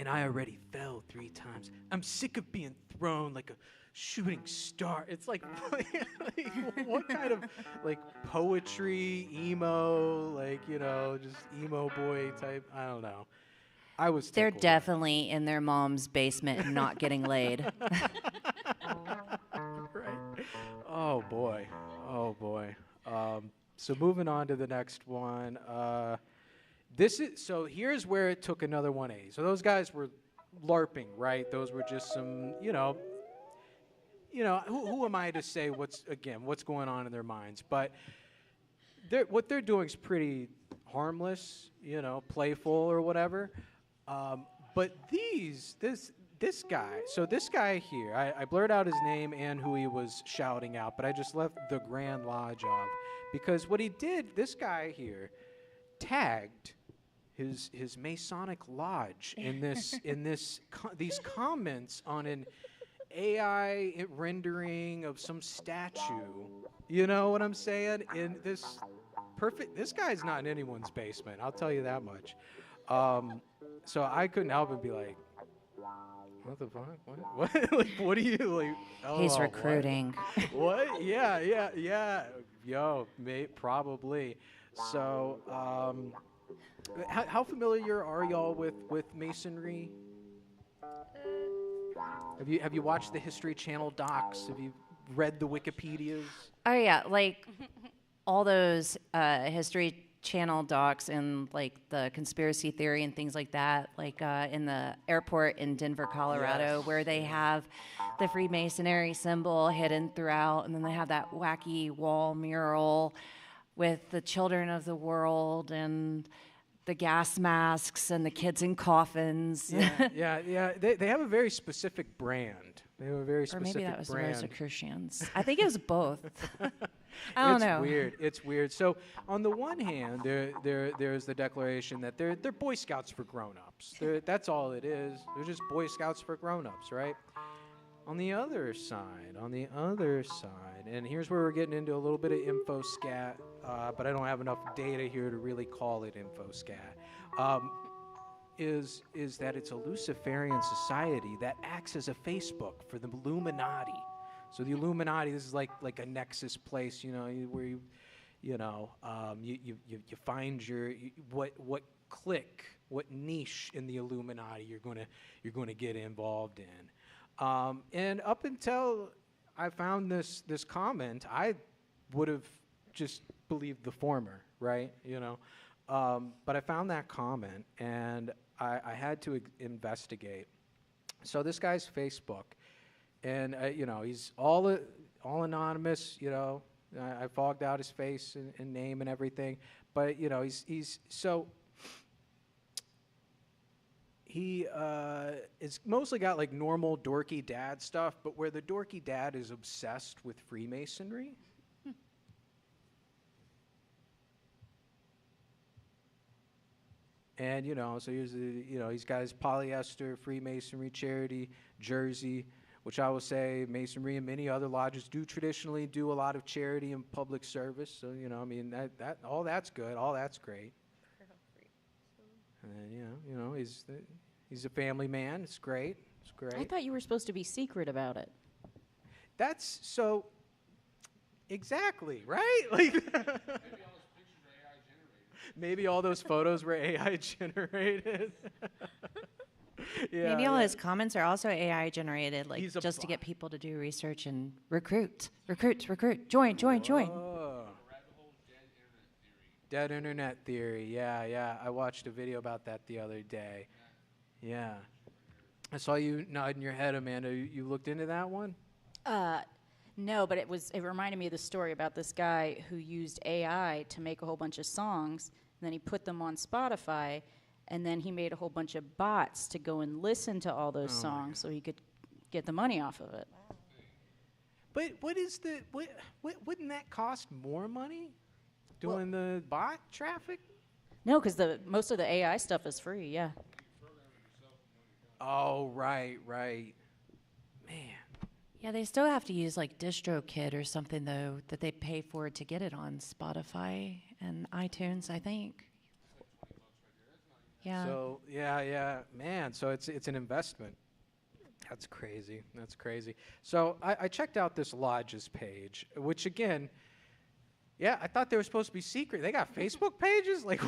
A: I already fell 3 times. I'm sick of being thrown like a shooting star. It's like, what kind of like poetry, emo, like, you know, just emo boy type? I don't know. I was.
C: They're
A: tickled.
C: definitely in their mom's basement and not getting laid.
A: Right. Oh boy. Oh boy. So moving on to the next one. Here's where it took another 180. So those guys were LARPing, right? Those were just some, who am I to say what's going on in their minds? But what they're doing is pretty harmless, playful or whatever. But this guy here, I blurred out his name and who he was shouting out, but I just left the Grand Lodge off because what he did, this guy here, tagged his Masonic lodge in these comments on an AI rendering of some statue. You know what I'm saying? In this guy's not in anyone's basement. I'll tell you that much. So I couldn't help but be like, what the fuck? What? Like, what are you like? Oh,
C: He's recruiting.
A: What? Yeah. Yo, probably. So, how familiar are y'all with Masonry? Have you watched the History Channel docs? Have you read the Wikipedias?
C: Oh yeah, like all those History Channel docs and like the conspiracy theory and things like that, like in the airport in Denver, Colorado,
A: Yes.
C: where they have the Freemasonry symbol hidden throughout, and then they have that wacky wall mural with the children of the world and the gas masks and the kids in coffins.
A: Yeah. They have a very specific brand. They have a very
C: Or
A: specific
C: maybe that was
A: brand.
C: the Rosicrucians. I think it was both. I don't know.
A: It's weird. So on the one hand, there's the declaration that they're Boy Scouts for grown-ups. That's all it is. They're just Boy Scouts for grown-ups, right? On the other side, and here's where we're getting into a little bit of info scat, but I don't have enough data here to really call it info scat. Is that it's a Luciferian society that acts as a Facebook for the Illuminati. So the Illuminati, this is like a nexus place, where you find what clique, what niche in the Illuminati you're gonna get involved in. And up until I found this comment, I would have just believed the former, right? But I found that comment and I had to investigate. So this guy's Facebook, and he's all anonymous. I fogged out his face and name and everything, but he's so. He it's mostly got like normal dorky dad stuff, but where the dorky dad is obsessed with Freemasonry. And so here's he's got his polyester Freemasonry charity jersey, which I will say Masonry and many other lodges do traditionally do a lot of charity and public service. So that all that's good, all that's great. And then he's a family man. It's great. It's great.
B: I thought you were supposed to be secret about it.
A: That's so. Exactly right. Like. Maybe all those photos were AI generated.
C: Maybe all his comments are also AI generated, like
A: He's a
C: just to
A: bot.
C: get people to do research and recruit, join.
A: Oh. Dead internet theory. Yeah. I watched a video about that the other day. Yeah. I saw you nodding your head, Amanda. You looked into that one?
B: No, but it reminded me of the story about this guy who used AI to make a whole bunch of songs, and then he put them on Spotify, and then he made a whole bunch of bots to go and listen to all those songs so he could get the money off of it.
A: But wouldn't that cost more money? Doing the bot traffic?
B: No, because most of the AI stuff is free, yeah.
A: Oh, right. Man.
C: Yeah, they still have to use like DistroKid or something though that they pay for to get it on Spotify and iTunes, I think. Yeah.
A: So yeah, man. So it's an investment. That's crazy. That's crazy. So I checked out this lodge's page, which again, yeah, I thought they were supposed to be secret. They got Facebook pages, like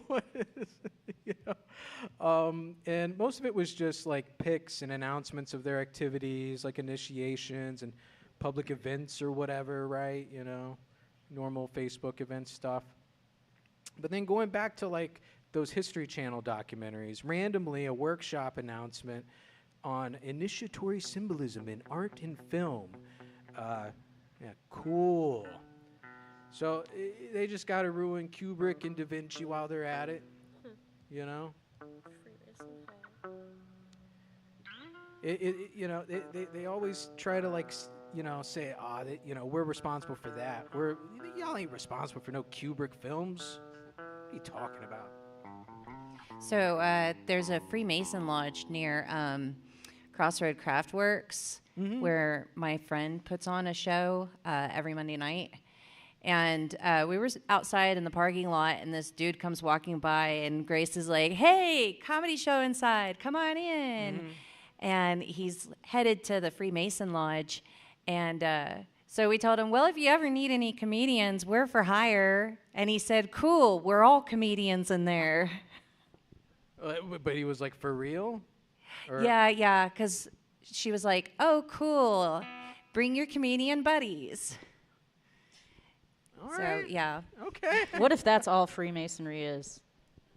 A: what is, you know? And most of it was just like pics and announcements of their activities, like initiations and public events or whatever, right? You know, normal Facebook event stuff. But then going back to like those History Channel documentaries, randomly a workshop announcement on initiatory symbolism in art and film. Yeah, cool. So they just got to ruin Kubrick and Da Vinci while they're at it, you know? You know, they always try to like, you know, say, you know, we're responsible for that. Y'all ain't responsible for no Kubrick films. What are you talking about?
C: So there's a Freemason lodge near Crossroad Craftworks where my friend puts on a show every Monday night. And we were outside in the parking lot, and this dude comes walking by, and Grace is like, "Hey, comedy show inside, come on in." And he's headed to the Freemason Lodge. And so we told him, "Well, if you ever need any comedians, we're for hire." And he said, "Cool, we're all comedians in there."
A: But he was like, for real? Or
C: Yeah, because she was like, "Oh, cool, bring your comedian buddies."
A: All
C: So,
A: right.
C: yeah.
A: Okay.
B: What if that's all Freemasonry is?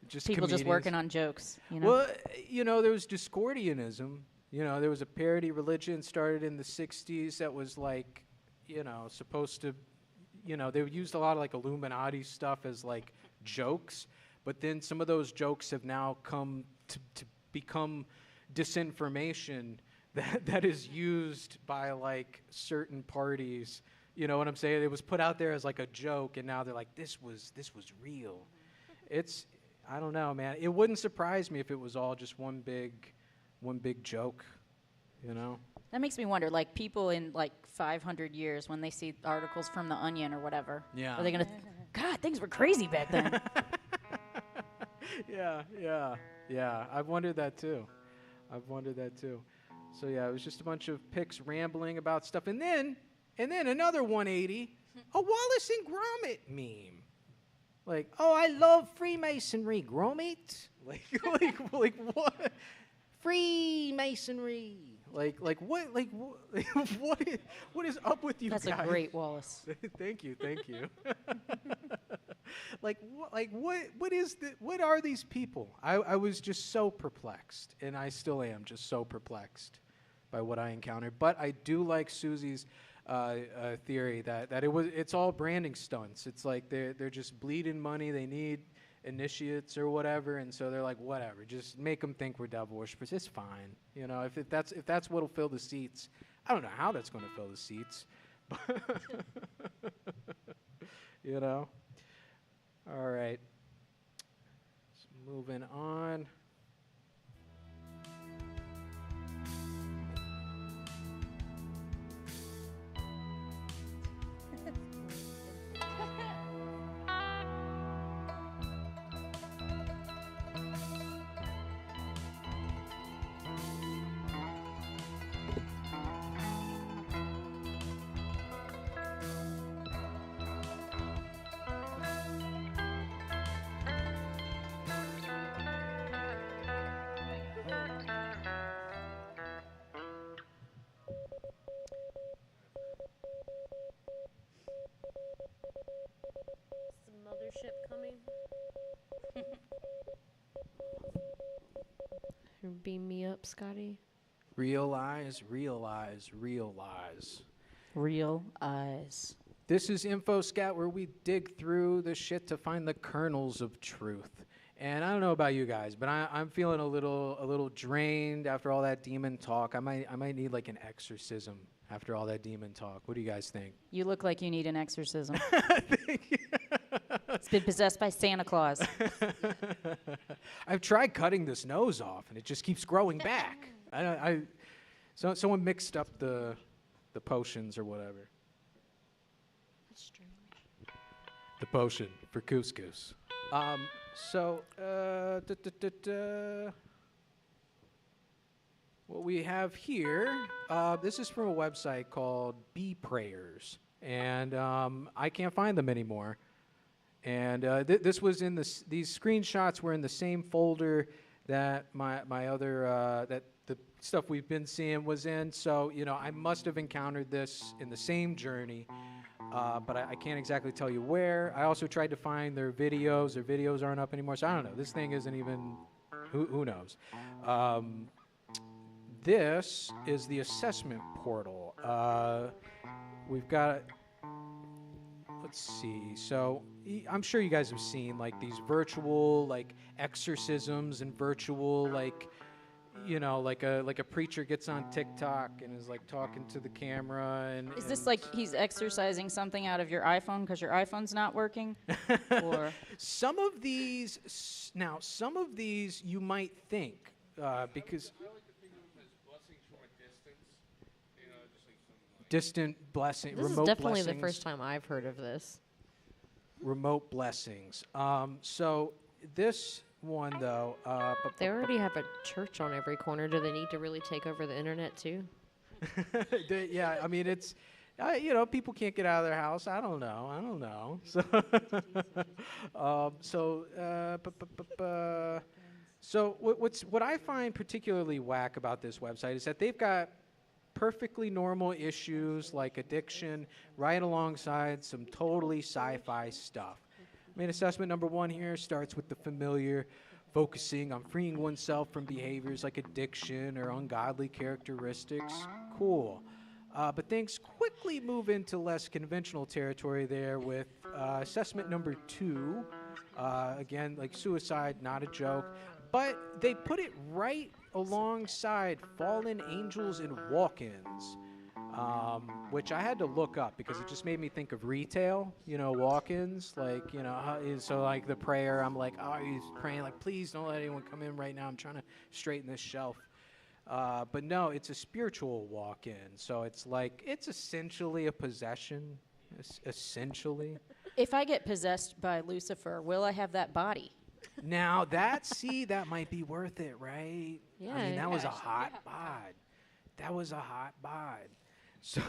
A: Just
B: People just
A: comedians.
B: working on jokes, you know?
A: Well, you know, there was Discordianism. You know, there was a parody religion started in the 60s that was like, you know, supposed to, you know, they used a lot of like Illuminati stuff as like jokes. But then some of those jokes have now come to become disinformation that is used by like certain parties. You know what I'm saying? It was put out there as like a joke, and now they're like, this was real. I don't know, man. It wouldn't surprise me if it was all just one big joke, you know?
B: That makes me wonder, like people in like 500 years when they see articles from The Onion or whatever,
A: Yeah.
B: are they going to, God, things were crazy back then.
A: Yeah. I've wondered that too. So yeah, it was just a bunch of pics rambling about stuff, and then another 180, a Wallace and Gromit meme. Like, oh, I love Freemasonry, Gromit. Like what? Freemasonry. Like what? What is up with you
B: That's
A: guys?
B: a great Wallace.
A: Thank you. What are these people? I was just so perplexed, and I still am just so perplexed by what I encountered. But I do like Susie's theory that it's all branding stunts. It's like they're just bleeding money. They need initiates or whatever, and so they're like, whatever, just make them think we're devil worshippers. It's fine, you know. If that's what'll fill the seats, I don't know how that's going to fill the seats, but you know. All right, so moving on.
D: Some mothership coming. Beam me up, Scotty.
A: Realize.
B: Real eyes.
A: This is InfoScat, where we dig through the shit to find the kernels of truth. And I don't know about you guys, but I'm feeling a little drained after all that demon talk. I might need like an exorcism after all that demon talk. What do you guys think?
B: You look like you need an exorcism. It's been possessed by Santa Claus.
A: I've tried cutting this nose off, and it just keeps growing back. So someone mixed up the the potions or whatever.
D: That's strange.
A: The potion for couscous. What we have here, this is from a website called Bee Prayers, and I can't find them anymore. And this was in these screenshots were in the same folder that my other that the stuff we've been seeing was in. So I must have encountered this in the same journey, but I can't exactly tell you where. I also tried to find their videos. Their videos aren't up anymore, so I don't know. This thing isn't even. Who knows? This is the assessment portal. We've got. Let's see. So I'm sure you guys have seen like these virtual like exorcisms and virtual like like a preacher gets on TikTok and is like talking to the camera and
B: Is this like he's exercising something out of your iPhone because your iPhone's not working? Or
A: some of these you might think because distant blessing,
D: This is
A: remote
D: definitely
A: blessings.
D: the first time I've heard of this.
A: Remote blessings. So this one though,
D: They already have a church on every corner. Do they need to really take over the internet too?
A: yeah, I mean it's, people can't get out of their house. I don't know. So what I find particularly whack about this website is that they've got perfectly normal issues like addiction right alongside some totally sci-fi stuff. I mean, assessment number 1 here starts with the familiar, focusing on freeing oneself from behaviors like addiction or ungodly characteristics. Cool. But things quickly move into less conventional territory there with assessment number 2. Again, like suicide, not a joke. But they put it right alongside fallen angels and walk-ins, which I had to look up because it just made me think of retail, walk-ins, like, so like the prayer, I'm like, oh, he's praying like, please don't let anyone come in right now. I'm trying to straighten this shelf. But no, it's a spiritual walk-in. So it's like, it's essentially a possession, essentially.
B: if I get possessed by Lucifer, will I have that body?
A: Now that might be worth it, right?
D: Yeah,
A: I mean, that was a
D: yeah.
A: hot bod. That was a hot bod. So,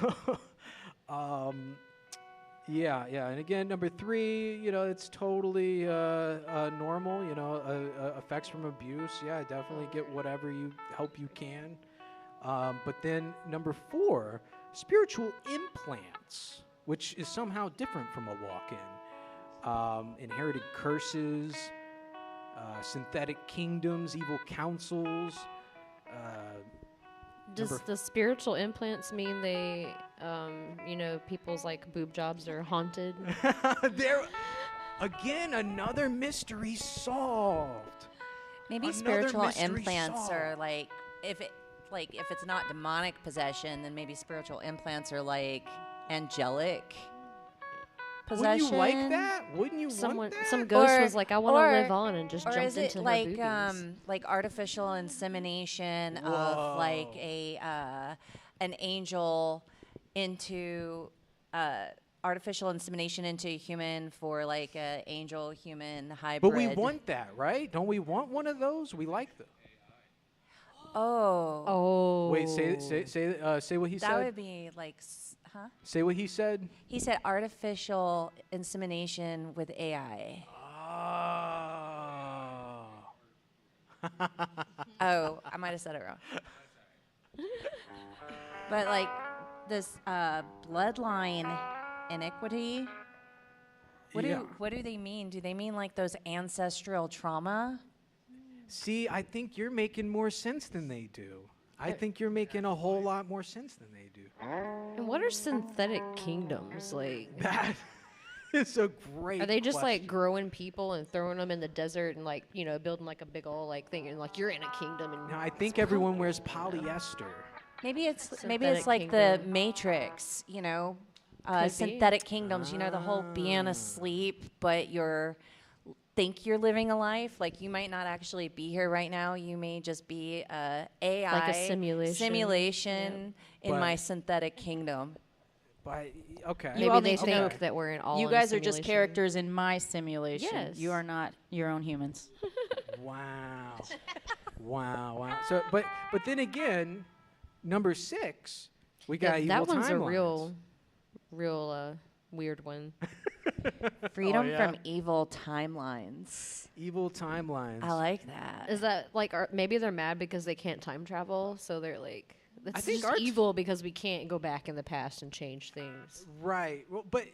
A: yeah. And again, number 3, it's totally normal. Effects from abuse. Yeah, definitely get whatever help you can. But then number 4, spiritual implants, which is somehow different from a walk-in. Inherited curses. Synthetic kingdoms, evil councils.
D: Does the spiritual implants mean they, people's like boob jobs are haunted?
A: There, again, another mystery solved.
C: Maybe
A: Another
C: spiritual
A: mystery
C: implants are
A: solved.
C: like if it's not demonic possession, then maybe spiritual implants are like angelic possession.
A: Wouldn't you like that? Wouldn't you want that?
D: Some ghost
C: Or-
D: was like, I want to
C: or-
D: live on, and just
C: Or
D: jumped
C: is it
D: into her
C: like
D: boobies.
C: like artificial insemination of like an angel into artificial insemination into a human for like a angel human hybrid?
A: But we want that, right? Don't we want one of those? We like them.
C: Oh,
D: Oh.
A: Wait, say what he
C: that
A: said.
C: would be like huh?
A: Say what he said.
C: He said artificial insemination with AI.
A: Oh.
C: Oh, I might have said it wrong. But like this bloodline iniquity.
A: Yeah.
C: What do they mean? Do they mean like those ancestral trauma?
A: See, I think you're making more sense than they do. I think you're making a whole lot more sense than they do.
D: And what are synthetic kingdoms like?
A: That is a great.
D: Are they just like
A: question.
D: growing people and throwing them in the desert and like building like a big old like thing and like you're in a kingdom and
A: No, I think everyone wears polyester.
C: Maybe it's
D: Synthetic
C: like the
D: kingdom.
C: Matrix,
D: Could be.
C: synthetic kingdoms. The whole being asleep, but you're think you're living a life. Like, you might not actually be here right now. You may just be a AI
D: Like a simulation.
C: in
A: But-
C: my synthetic kingdom.
A: But okay.
B: You
D: Maybe
B: all
D: they
B: need to
D: think
B: know
D: that we're in all
B: you
D: in a
B: guys are just
D: simulation.
B: characters in my simulation.
D: Yes.
B: You are not your own humans.
A: Wow. Wow. So, but then again, number 6, we got evil
D: that one's
A: timelines.
D: a real weird one.
C: Freedom
A: yeah?
C: from evil timelines.
A: Evil timelines.
C: I like that.
D: Is that like, maybe they're mad because they can't time travel, so they're like, that's
A: think
D: just
A: our
D: evil because we can't go back in the past and change things.
A: Right. Well, but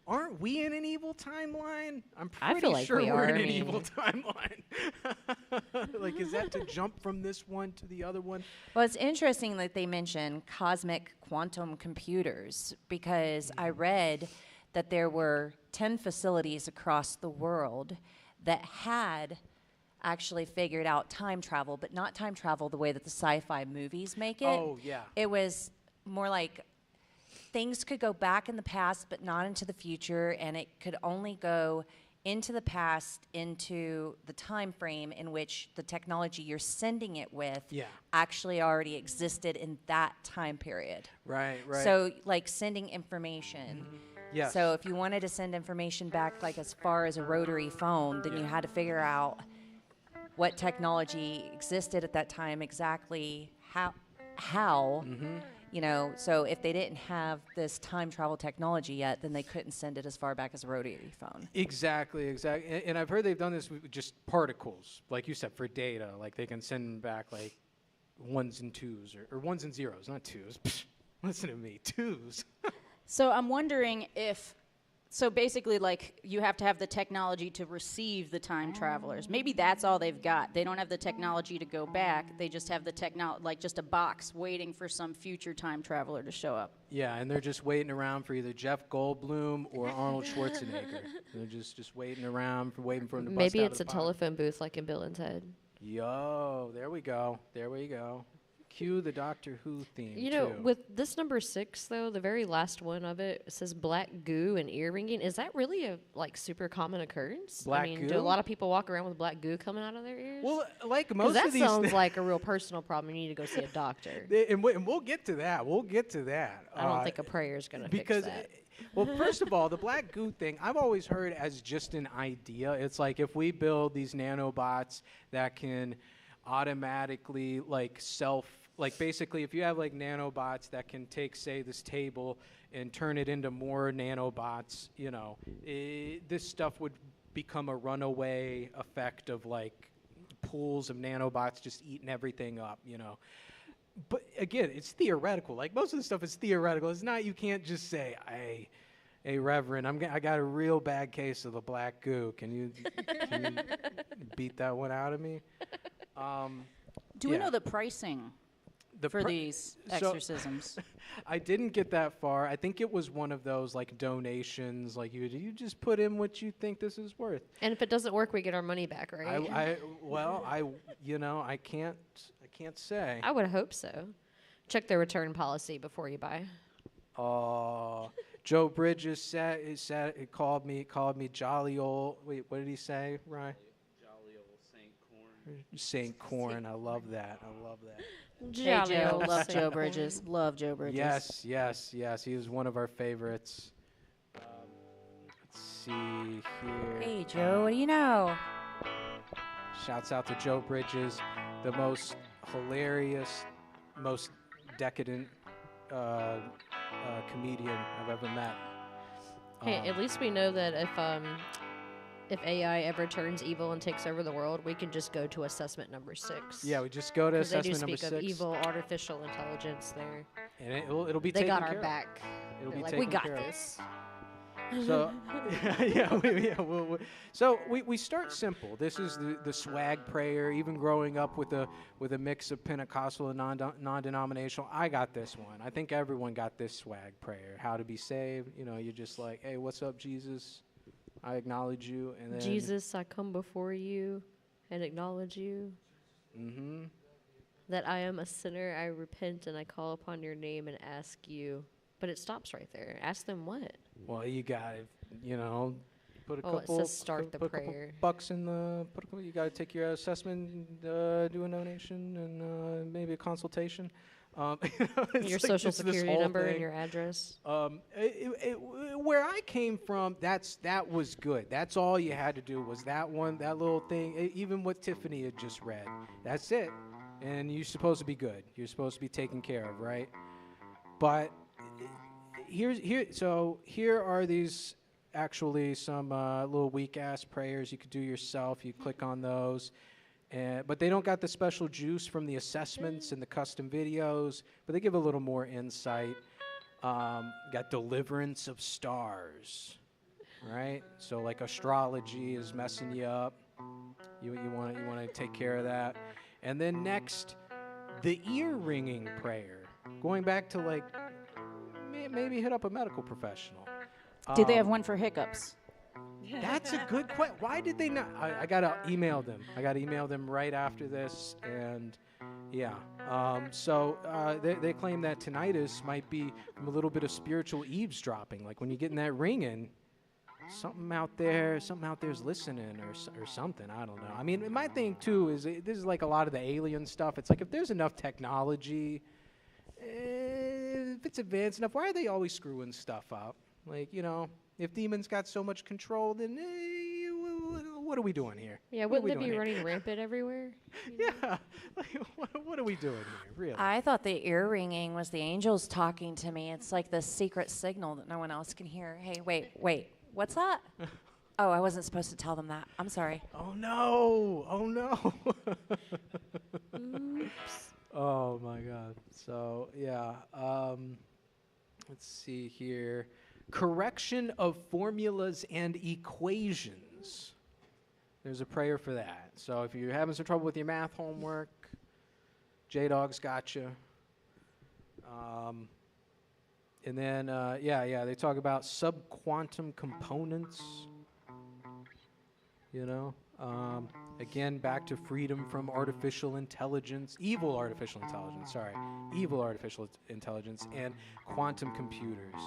A: aren't we in an evil timeline? I'm
D: I
A: pretty
D: feel like
A: sure
D: we
A: we're
D: are,
A: in
D: I
A: an
D: mean-
A: evil timeline. Like, is that to jump from this one to the other one?
C: Well, it's interesting that they mention cosmic quantum computers, because I read that there were 10 facilities across the world that had actually figured out time travel, but not time travel the way that the sci-fi movies make it.
A: Oh, yeah.
C: It was more like things could go back in the past, but not into the future, and it could only go into the past, into the time frame in which the technology you're sending it with
A: Yeah.
C: actually already existed in that time period.
A: Right.
C: So, like sending information.
A: Yes.
C: So, if you wanted to send information back, like as far as a rotary phone, then you had to figure out what technology existed at that time, exactly how. You know, so if they didn't have this time travel technology yet, then they couldn't send it as far back as a rotary phone.
A: Exactly. And I've heard they've done this with just particles, like you said, for data. Like, they can send back like 1s and 2s or 1s and 0s, not 2s. Psh, listen to me, 2s.
B: So I'm wondering if, so basically, like, you have to have the technology to receive the time travelers. Maybe that's all they've got. They don't have the technology to go back. They just have the technology, like just a box waiting for some future time traveler to show up.
A: Yeah, and they're just waiting around for either Jeff Goldblum or Arnold Schwarzenegger. They're just waiting around, waiting for him to bust
D: Maybe
A: out
D: it's
A: of
D: a
A: the box.
D: telephone booth like in Bill and Ted.
A: Yo, there we go. Cue the Doctor Who theme.
D: You know,
A: too.
D: with this number 6, though, the very last one of it says black goo and ear ringing. Is that really a like super common occurrence?
A: Black
D: I mean,
A: goo?
D: do a lot of people walk around with black goo coming out of their ears?
A: Well, like
D: 'Cause
A: most
D: that
A: of these
D: sounds like a real personal problem. You need to go see a doctor.
A: and we'll get to that.
D: I don't think a prayer is going to fix
A: because
D: that.
A: well, first of all, the black goo thing I've always heard as just an idea. It's like if we build these nanobots that can automatically basically if you have like nanobots that can take, say, this table and turn it into more nanobots, you know, this stuff would become a runaway effect of like pools of nanobots just eating everything up, you know. But again, it's theoretical. Like, most of the stuff is theoretical. It's not, you can't just say, hey, Reverend, I got a real bad case of the black goo. Can you beat that one out of me?
B: Do we
A: Yeah.
B: know the pricing
A: The
B: for
A: pr-
B: these
A: so-
B: exorcisms?
A: I didn't get that far. I think it was one of those like donations. Like, you just put in what you think this is worth.
D: And if it doesn't work, we get our money back, right?
A: I can't say.
D: I would hope so. Check their return policy before you buy.
A: Joe Bridges called me jolly old. Wait, what did he say, Ryan?
E: Jolly old Saint Corn.
A: Saint Corn. I love that.
B: Hey, Joe. Love Joe Bridges. Love Joe Bridges.
A: Yes. He was one of our favorites. Let's see here.
C: Hey, Joe, what do you know?
A: Shouts out to Joe Bridges, the most hilarious, most decadent comedian I've ever met.
D: Hey, at least we know that if AI ever turns evil and takes over the world, we can just go to assessment number 6.
A: Yeah, we just go to
D: 'Cause they do
A: assessment number
D: speak
A: 6.
D: of evil artificial intelligence there.
A: And it'll be
D: They
A: taken
D: got
A: care
D: our
A: of.
D: back.
A: It'll
D: They're
A: be
D: like,
A: taken
D: we got
A: care of.
D: this.
A: So, we start simple. This is the swag prayer. Even growing up with a mix of Pentecostal and non-denominational, I got this one. I think everyone got this swag prayer. How to be saved. You know, you're just like, hey, what's up, Jesus? I acknowledge you, and then
D: Jesus, I come before you and acknowledge you.
A: Mm-hmm.
D: That I am a sinner. I repent and I call upon your name and ask you. But it stops right there. Ask them what?
A: Well, you got, Put a
D: Oh, it
A: couple.
D: says start the
A: put a couple
D: prayer.
A: bucks in the. Put a couple, you got to take your assessment, do a donation, and maybe a consultation. It's
D: Your
A: like
D: social
A: this
D: security
A: whole
D: number and
A: thing.
D: your address.
A: Where I came from, that was good. That's all you had to do was that little thing. Even what Tiffany had just read, that's it. And you're supposed to be good. You're supposed to be taken care of, right? But here are these actually some little weak ass prayers you could do yourself. You click on those. But they don't got the special juice from the assessments and the custom videos, but they give a little more insight. Got deliverance of stars, right? So like astrology is messing you up. You want to take care of that. And then next, the ear ringing prayer. Going back to like maybe hit up a medical professional.
B: Do they have one for hiccups?
A: That's a good question. Why did they not? I got to email them. I got to email them right after this. And yeah. They claim that tinnitus might be from a little bit of spiritual eavesdropping. Like when you're getting that ringing, something out there's listening or something. I don't know. I mean, my thing too is this is like a lot of the alien stuff. It's like if there's enough technology, if it's advanced enough, why are they always screwing stuff up? Like, if demons got so much control, then what are we doing here?
D: Yeah,
A: What are
D: wouldn't
A: we
D: they be
A: doing here?
D: running rampant everywhere?
A: Yeah, like, what are we doing here, really?
C: I thought the ear ringing was the angels talking to me. It's like the secret signal that no one else can hear. Hey, wait, what's that? Oh, I wasn't supposed to tell them that. I'm sorry.
A: Oh no!
D: Oops.
A: Oh my God! So yeah, let's see here. Correction of formulas and equations. There's a prayer for that. So if you're having some trouble with your math homework, J-Dog's got you. And then, they talk about subquantum components. Again, back to freedom from artificial intelligence, evil artificial intelligence, and quantum computers.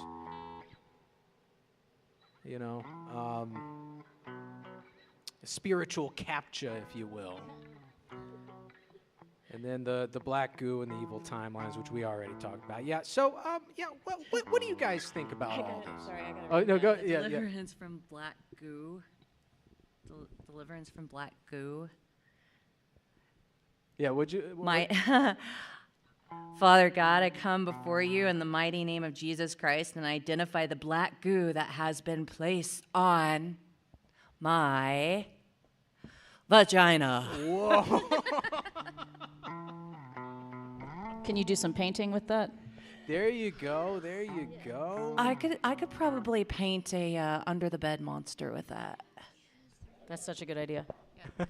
A: Spiritual captcha, if you will. And then the black goo and the evil timelines, which we already talked about. Yeah. So, what do you guys think about all this?
C: Sorry, I gotta.
A: Oh no, go. Yeah.
F: Deliverance from black goo. Deliverance from black goo.
A: Yeah. Would you?
F: Father God, I come before you in the mighty name of Jesus Christ and identify the black goo that has been placed on my vagina.
A: Whoa.
B: Can you do some painting with that?
A: There you go.
F: I could probably paint a under the bed monster with that.
B: That's such a good idea.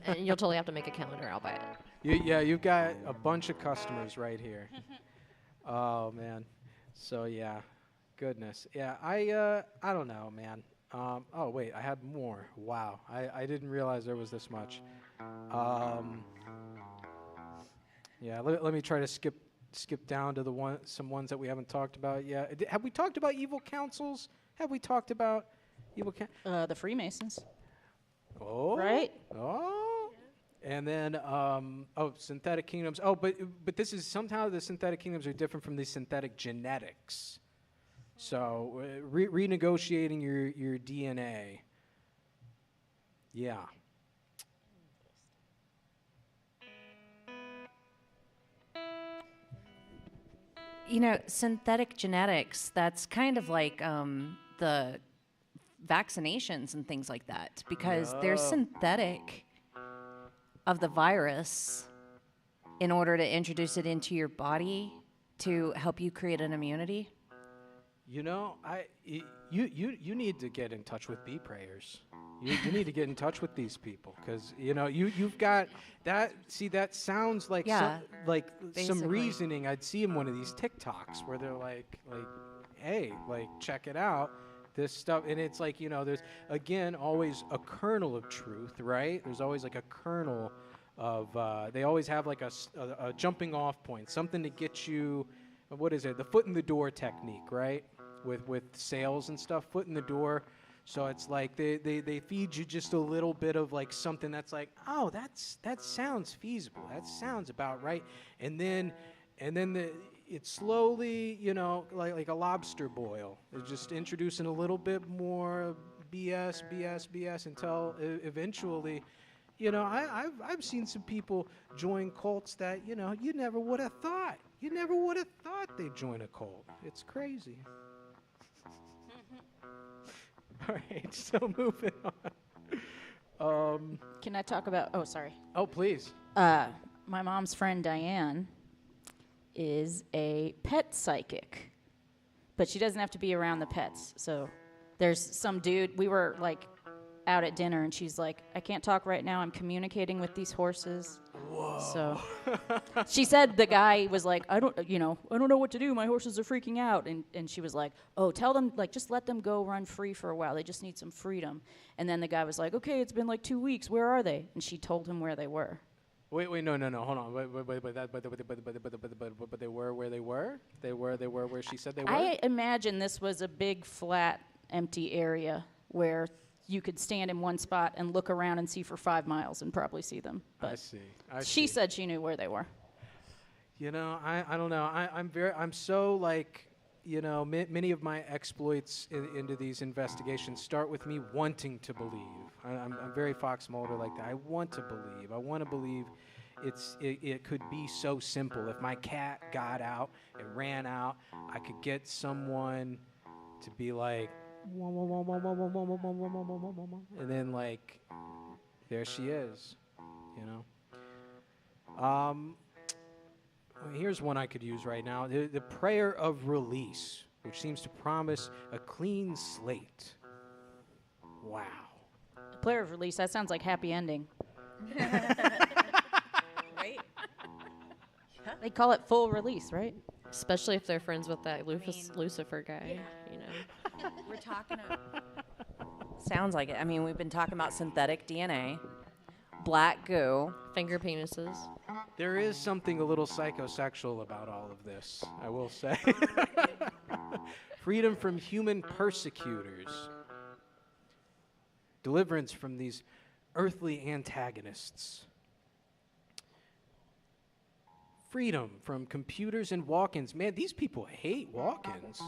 D: And you'll totally have to make a calendar. I'll buy it.
A: You've got a bunch of customers right here. Oh man. So yeah, goodness. Yeah, I don't know, man. Oh wait, I had more. Wow, I didn't realize there was this much. Let me try to skip down to some ones that we haven't talked about yet. Have we talked about evil councils? Have we talked about evil
B: The Freemasons.
A: Oh.
B: Right?
A: Oh. And then, synthetic kingdoms. Oh, but this is somehow the synthetic kingdoms are different from the synthetic genetics. So renegotiating your DNA. Yeah.
F: Synthetic genetics, that's kind of like the vaccinations and things like that, because they're synthetic of the virus in order to introduce it into your body to help you create an immunity.
A: You need to get in touch with bee prayers. You need to get in touch with these people because you've got that. See, that sounds like some
F: basically.
A: reasoning I'd see in one of these TikToks where they're like, hey, check it out, this stuff, and it's like there's again always a kernel of truth, right? There's always like a kernel of they always have like a jumping off point, something to get you. What is it? The foot in the door technique, right? With sales and stuff, foot in the door. So it's like they feed you just a little bit of like something that's like, oh, that sounds feasible. That sounds about right. And then it slowly, like a lobster boil. It's just introducing a little bit more BS until eventually, I've seen some people join cults that, you never would have thought. You never would have thought they'd join a cult. It's crazy. All right, so moving on.
B: Can I talk about? Oh, sorry.
A: Oh, please.
B: My mom's friend Diane is a pet psychic, but she doesn't have to be around the pets. So there's some dude. We were like out at dinner, and she's like, "I can't talk right now. I'm communicating with these horses." Whoa. So she said the guy was like, I don't know what to do. My horses are freaking out. And she was like, oh, tell them, like, just let them go run free for a while. They just need some freedom. And then the guy was like, okay, it's been like 2 weeks. Where are they? And she told him where they were.
A: Wait, no, hold on. But they were where they were? They were where she said they were?
B: I imagine this was a big, flat, empty area where you could stand in one spot and look around and see for 5 miles and probably see them. But
A: I see.
B: She said she knew where they were.
A: I don't know. I'm so like, many of my exploits into these investigations start with me wanting to believe. I'm very Fox Mulder like that. I want to believe. I want to believe it could be so simple. If my cat got out, it ran out, I could get someone to be like, and then like, there she is, Here's one I could use right now. The prayer of release, which seems to promise a clean slate. Wow.
B: Prayer of release, that sounds like happy ending.
C: Right?
B: They call it full release, right?
D: Especially if they're friends with that Lucifer guy,
C: We're talking about. Sounds like it. I mean, we've been talking about synthetic DNA, black goo.
D: Finger penises.
A: There is something a little psychosexual about all of this, I will say. Freedom from human persecutors. Deliverance from these earthly antagonists. Freedom from computers and walk-ins. Man, these people hate walk-ins.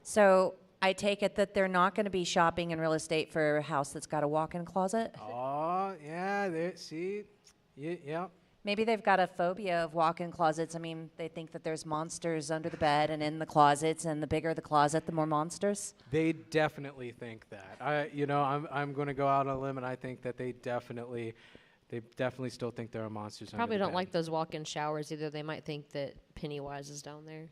C: So I take it that they're not going to be shopping in real estate for a house that's got a walk-in closet?
A: Oh, yeah, see? Yeah.
C: Maybe they've got a phobia of walk-in closets. I mean, they think that there's monsters under the bed and in the closets, and the bigger the closet, the more monsters.
A: They definitely think that. I'm going to go out on a limb, and I think that they definitely still think there are monsters.
D: Probably
A: under the
D: don't
A: bed.
D: like those walk-in showers either. They might think that Pennywise is down there.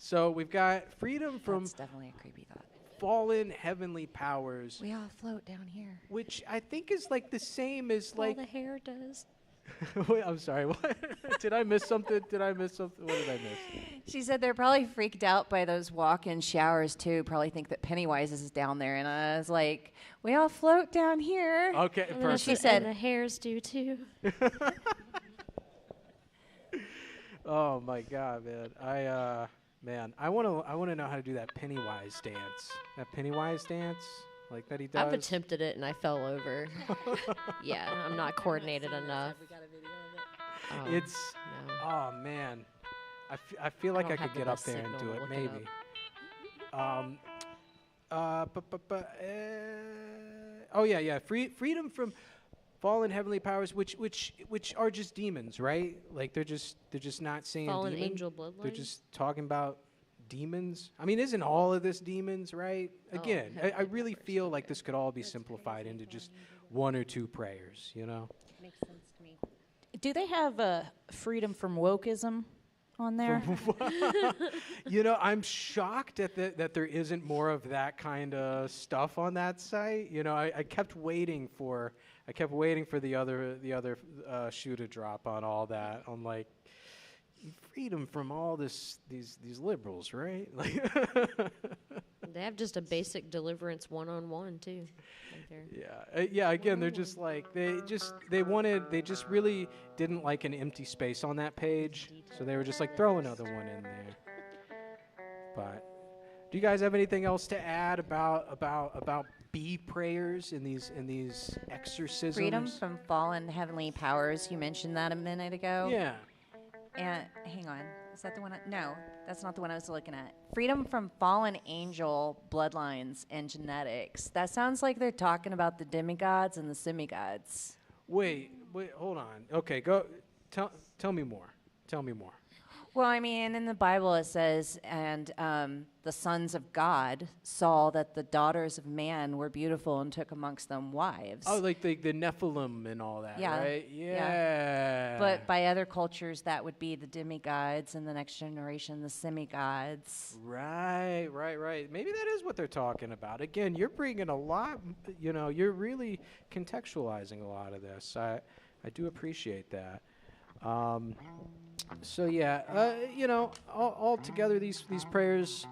A: So we've got freedom from
C: That's definitely a creepy thought.
A: fallen heavenly powers,
C: We all float down here.
A: which I think is like the same as
D: All
A: like.
D: the hair does.
A: Wait, I'm sorry. What? Did I miss something? What did I miss?
C: She said they're probably freaked out by those walk-in showers too. Probably think that Pennywise is down there, and I was like, "We all float down here."
A: Okay,
D: And then
A: perfect.
C: she said-
D: and the hairs do too.
A: Oh my God, man! I want to know how to do that Pennywise dance. That Pennywise dance, like that he does.
D: I've attempted it and I fell over. Yeah, I'm not coordinated enough. Oh,
A: It's
D: no.
A: oh man, I feel like I
D: don't have
A: could
D: the
A: get up
D: best
A: there and
D: signal
A: do
D: to
A: it
D: look it
A: maybe. Oh yeah. Freedom from fallen heavenly powers, which are just demons, right? Like they're just not saying
D: Fallen
A: demon.
D: angel bloodline.
A: They're just talking about demons. I mean, isn't all of this demons, right? Again,
D: okay.
A: I really feel like this could all be simplified into just one or two prayers,
C: Makes sense to me.
B: Do they have freedom from wokeism on there?
A: I'm shocked that there isn't more of that kind of stuff on that site. I kept waiting for the other shoe to drop on all that. On like freedom from all these liberals, right? Like
D: They have just a basic deliverance one-on-one too. Right there.
A: yeah. Again, they're just like they just really didn't like an empty space on that page, so they were just like throw another one in there. But do you guys have anything else to add about bee prayers in these exorcisms?
F: Freedom from fallen heavenly powers. You mentioned that a minute ago.
A: Yeah.
F: And hang on, is that the one? No, that's not the one I was looking at. Freedom from fallen angel bloodlines and genetics. That sounds like they're talking about the demigods and the semigods.
A: Wait, hold on. Okay, go. Tell me more. Tell me more.
F: Well, I mean, in the Bible it says, and the sons of God saw that the daughters of man were beautiful and took amongst them wives.
A: Oh, like the Nephilim and all that,
F: Yeah.
A: right?
F: Yeah.
A: Yeah.
F: But by other cultures, that would be the demigods, and the next generation, the semigods.
A: Right. Maybe that is what they're talking about. Again, you're bringing a lot, you're really contextualizing a lot of this. I do appreciate that. So yeah, all together these prayers,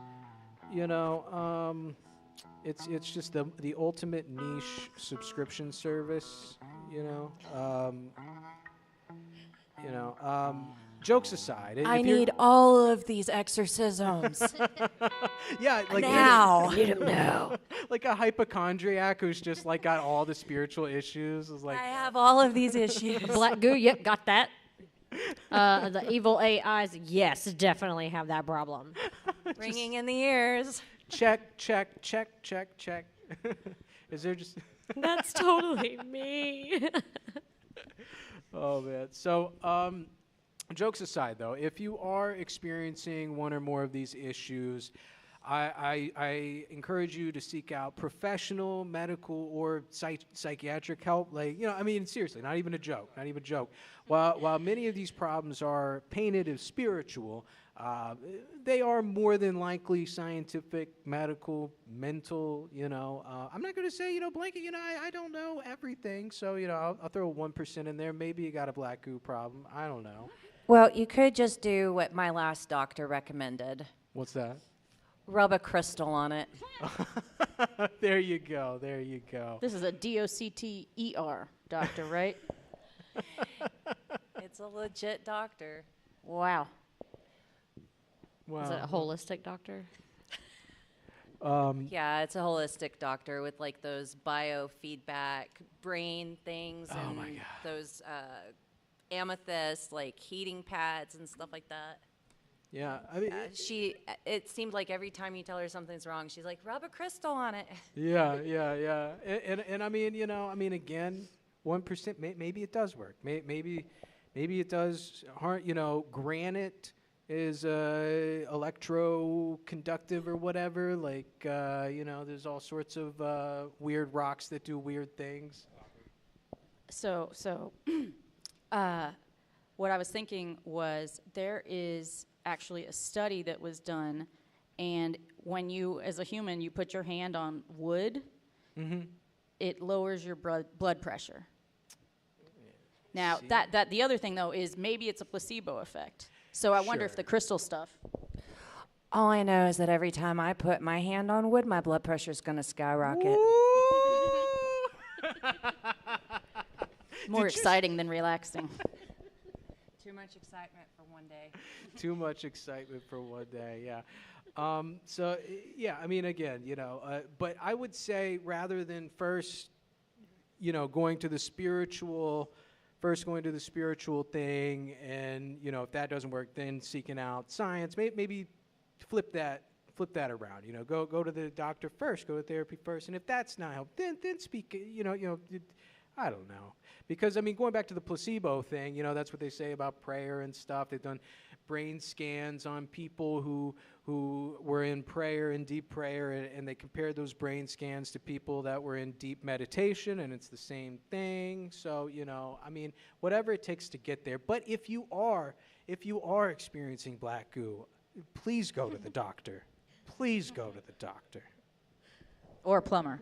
A: it's just the ultimate niche subscription service, jokes aside,
C: I need all of these exorcisms
A: yeah, like
C: now.
A: like a hypochondriac who's just like got all the spiritual issues is like
C: I have all of these issues.
G: Black goo, yep, got that. The evil AIs, yes, definitely have that problem.
C: Ringing in the ears.
A: check. Is there just
G: That's totally me.
A: oh man. So jokes aside though, if you are experiencing one or more of these issues, I encourage you to seek out professional, medical, or psychiatric help. Seriously, not even a joke. While many of these problems are painted as spiritual, they are more than likely scientific, medical, mental. I'm not going to say, blanket. I don't know everything, so I'll throw a 1% in there. Maybe you got a black goo problem. I don't know.
F: Well, you could just do what my last doctor recommended.
A: What's that?
F: Rub a crystal on it.
A: There you go.
B: This is a DOCTER doctor, right?
C: It's a legit doctor.
B: Wow.
A: Wow.
D: Is it a holistic doctor?
F: Yeah, it's a holistic doctor with like those biofeedback brain things and
A: my God.
F: those amethyst like heating pads and stuff like that.
A: Yeah, I mean,
F: It seemed like every time you tell her something's wrong, she's like, rub a crystal on it.
A: yeah. And again, 1%, maybe it does work. Maybe it does. Granite is electroconductive or whatever. There's all sorts of weird rocks that do weird things.
B: So, what I was thinking was there is actually a study that was done, and when you, as a human, you put your hand on wood, it lowers your blood pressure. Now, that the other thing, though, is maybe it's a placebo effect. So I wonder if the crystal stuff.
C: All I know is that every time I put my hand on wood, my blood pressure's going to skyrocket.
B: More exciting than relaxing.
F: Too much excitement for one day.
A: Too much excitement for one day, yeah. But I would say rather than first going to the spiritual thing, and if that doesn't work, then seeking out science. Maybe flip that around. Go to the doctor first, go to therapy first, and if that's not help, then speak. I don't know, because going back to the placebo thing, that's what they say about prayer and stuff. They've done brain scans on people who were in prayer and deep prayer, and they compared those brain scans to people that were in deep meditation, and it's the same thing. So whatever it takes to get there. But if you are experiencing black goo, please go to the doctor. Please go to the doctor.
B: Or a plumber.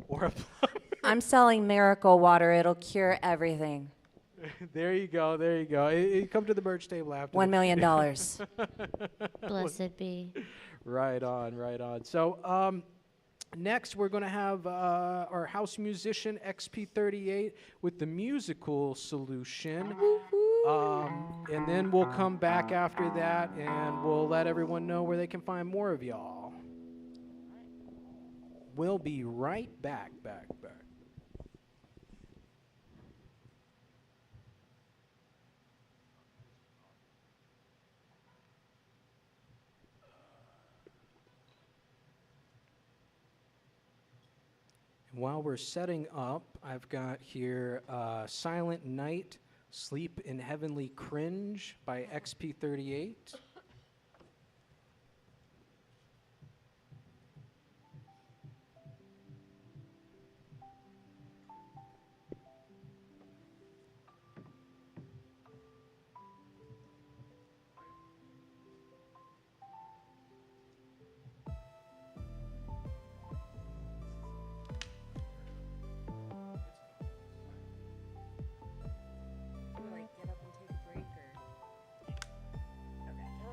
A: Or a plumber.
C: I'm selling miracle water. It'll cure everything.
A: There you go. Come to the merch table after.
C: $1 million.
D: Blessed be.
A: Right on. So next we're going to have our house musician XP38 with the musical solution. And then we'll come back after that and we'll let everyone know where they can find more of y'all. We'll be right back. While we're setting up, I've got here Silent Night, Sleep in Heavenly Cringe by XP38.
C: Like get up and take a break or? Okay.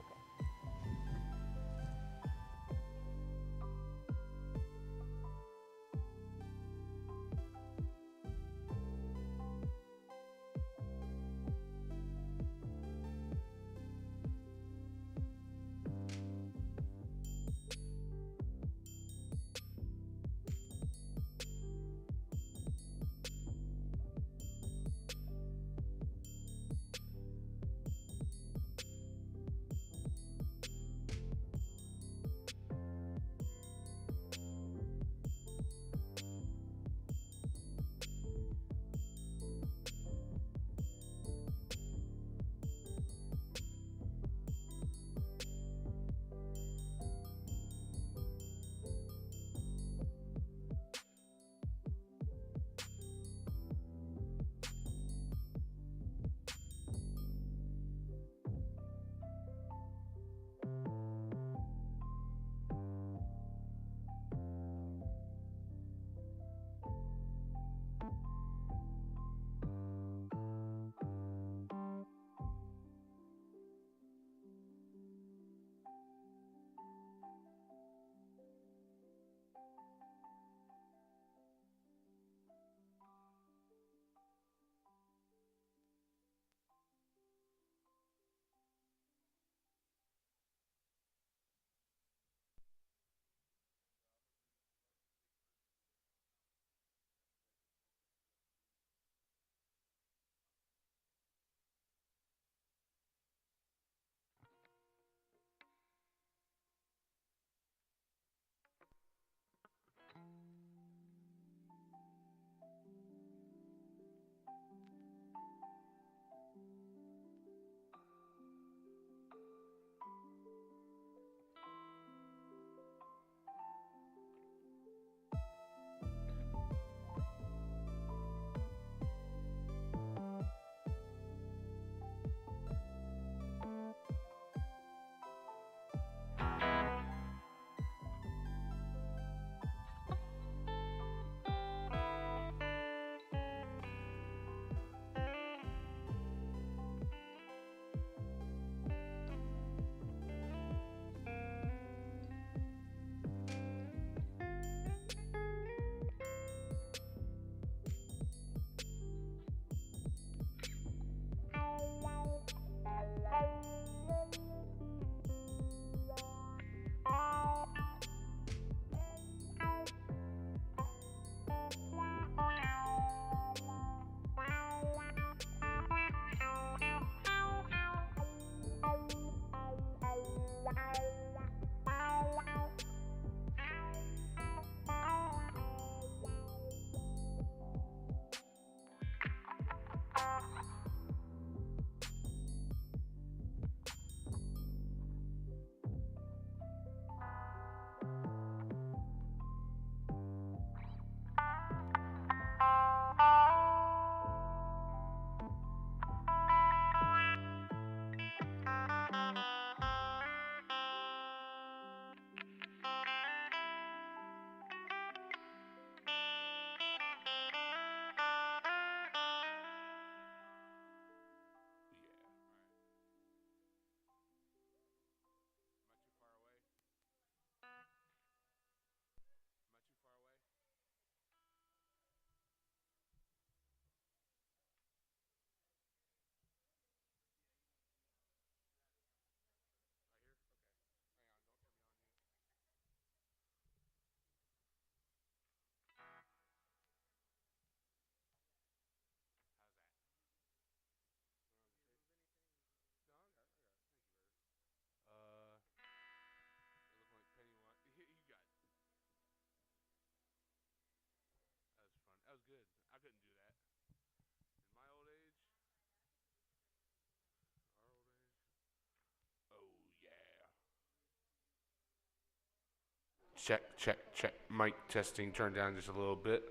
H: Check, check, check. Mic testing. Turn down just a little bit.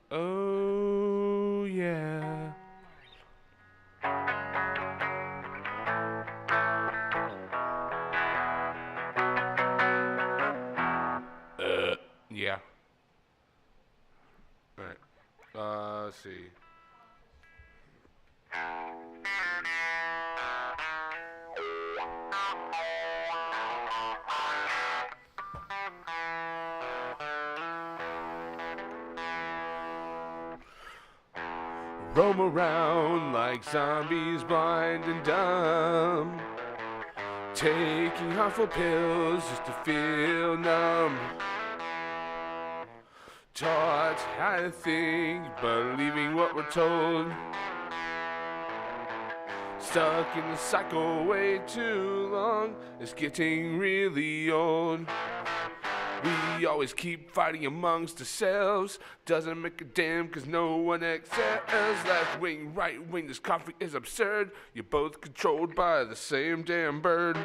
H: Oh, yeah. Yeah. All right. Let's see. Roam around like zombies, blind and dumb, taking harmful pills just to feel numb. Taught how to think, believing what we're told. Stuck in the cycle way too long, it's getting really old. We always keep fighting amongst ourselves. Doesn't make a damn cause no one excels. Left wing, right wing, this conflict is absurd. You're both controlled by the same damn bird.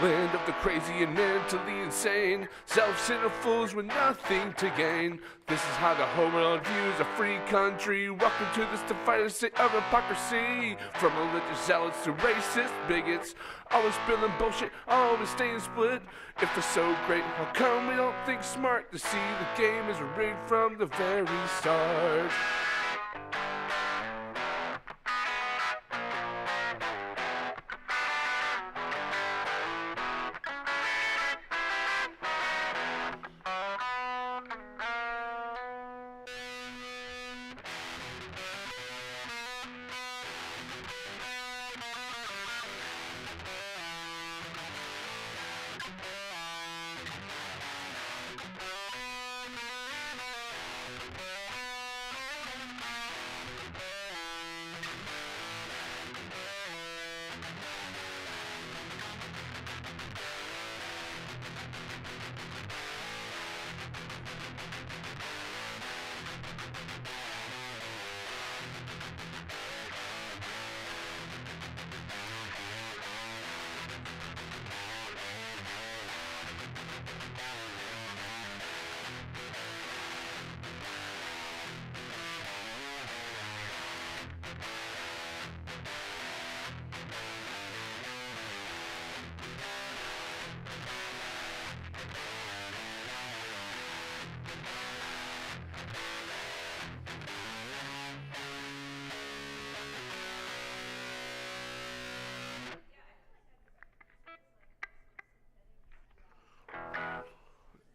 H: Land of the crazy and mentally insane, self-centered fools with nothing to gain. This is how the whole world views a free country. Welcome to this divided state of hypocrisy. From religious zealots to racist bigots, always spilling bullshit, always staying split. If we're so great, how come we don't think smart to see the game is rigged from the very start?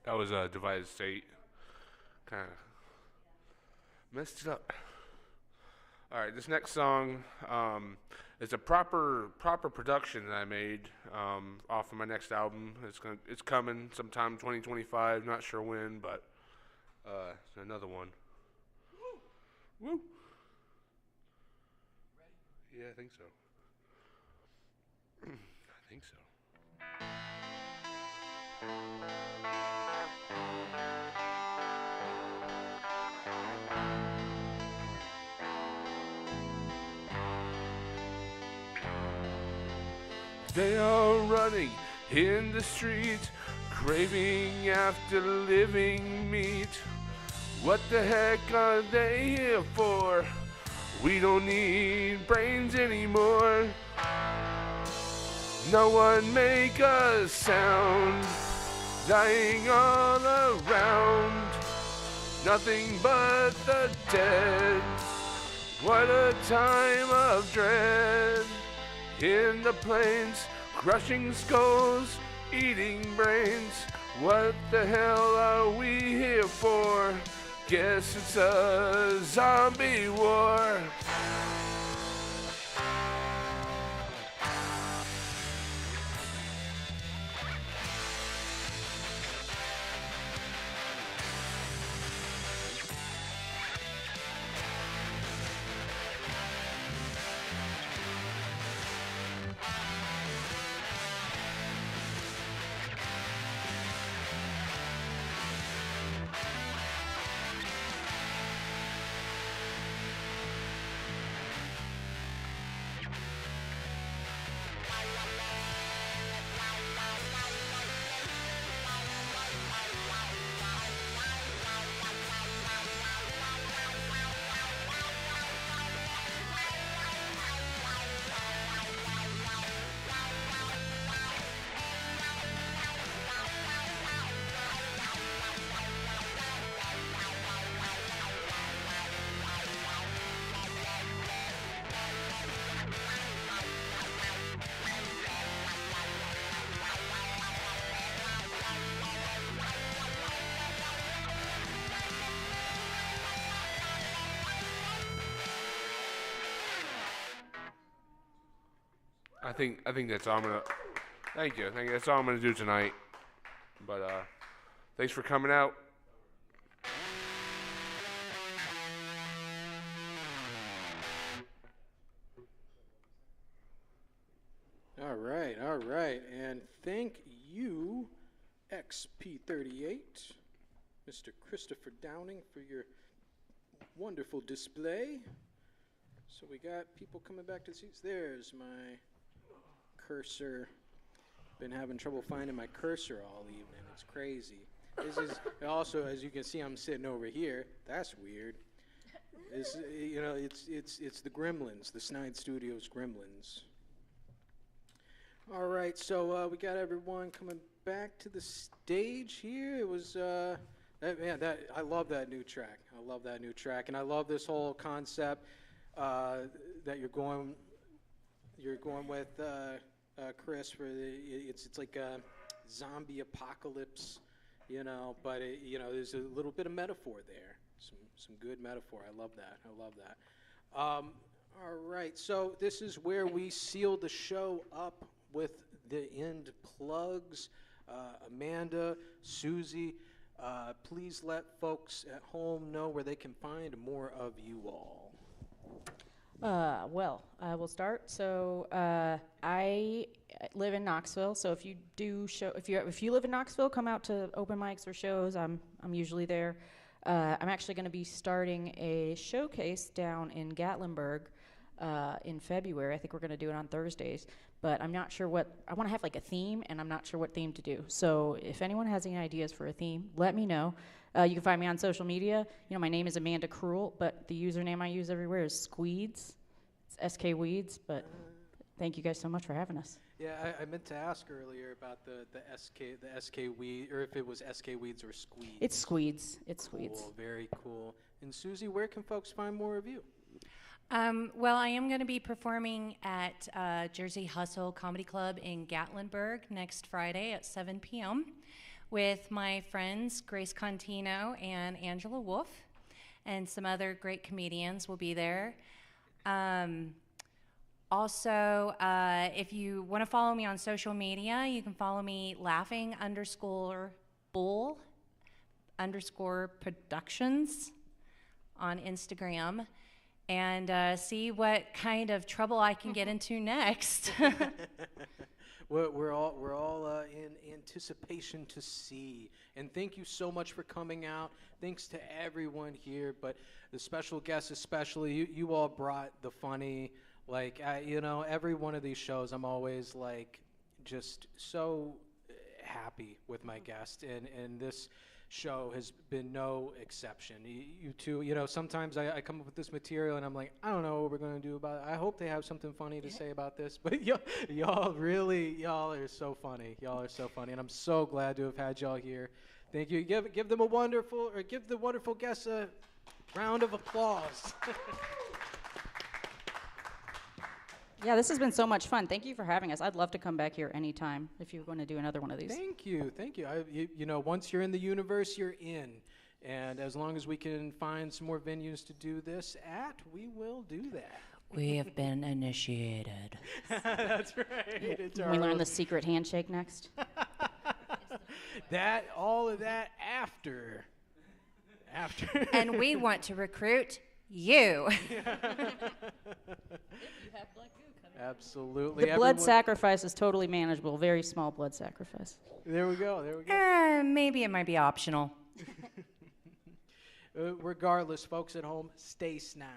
H: That was a divided state. Kind of messed it up. All right, this next song is a proper production that I made off of my next album. It's coming sometime 2025. Not sure when, but it's another one. Woo! Woo! Yeah, I think so. I think so. They are running in the streets, craving after living meat. What the heck are they here for? We don't need brains anymore. No one make a sound, dying all around. Nothing but the dead. What a time of dread. In the plains, crushing skulls, eating brains. What the hell are we here for? Guess it's a zombie war. I think that's all I'm gonna. Thank you. That's all I'm gonna do tonight. But thanks for coming out.
A: All right, and thank you, XP38, Mr. Christopher Downing, for your wonderful display. So we got people coming back to the seats. There's my cursor. Been having trouble finding my cursor all evening. It's crazy. This is also, as you can see, I'm sitting over here. That's weird. This, it's the Gremlins, the Snide Studios Gremlins. All right, so we got everyone coming back to the stage here. It was I love that new track. I love that new track, and I love this whole concept that you're going with, Chris. For it's like a zombie apocalypse, but there's a little bit of metaphor there. Some good metaphor. I love that. All right, so this is where we seal the show up with the end plugs. Amanda, Susie, please let folks at home know where they can find more of you all.
B: Well, I will start. So I live in Knoxville. So if you live in Knoxville, come out to open mics or shows. I'm usually there. I'm actually going to be starting a showcase down in Gatlinburg in February. I think we're going to do it on Thursdays. But I'm not sure I want to have like a theme, and I'm not sure what theme to do. So if anyone has any ideas for a theme, let me know. You can find me on social media. My name is Amanda Kruel, but the username I use everywhere is Squeeds. It's SK Weeds, but thank you guys so much for having us.
A: Yeah, I meant to ask earlier about the SK Weed, or if it was SK Weeds or Squeeds.
B: It's Squeeds. It's Squeeds.
A: Cool, very cool. And Susie, where can folks find more of you?
F: Well, I am going to be performing at Jersey Hustle Comedy Club in Gatlinburg next Friday at 7 p.m. with my friends Grace Contino and Angela Wolf, and some other great comedians will be there. Also, if you want to follow me on social media, you can follow me laughing_bull_productions on Instagram. And see what kind of trouble I can get into next.
A: We're all in anticipation to see. And thank you so much for coming out. Thanks to everyone here, but the special guests especially. You all brought the funny. Every one of these shows, I'm always just so happy with my guests, and this show has been no exception. You two, sometimes I come up with this material and I'm like, I don't know what we're going to do about it. I hope they have something funny to say about this, but y'all are so funny. Y'all are so funny, and I'm so glad to have had y'all here. Thank you. Give the wonderful guests a round of applause.
B: Yeah, this has been so much fun. Thank you for having us. I'd love to come back here anytime if you're going to do another one of these.
A: Thank you. Once you're in the universe, you're in. And as long as we can find some more venues to do this at, we will do that.
F: We have been initiated.
A: That's right.
B: We learn the secret handshake next.
A: All of that after.
F: And we want to recruit you.
A: Absolutely.
B: The blood sacrifice is totally manageable. Very small blood sacrifice.
A: There we go.
F: Maybe it might be optional.
A: Regardless, folks at home, stay snide.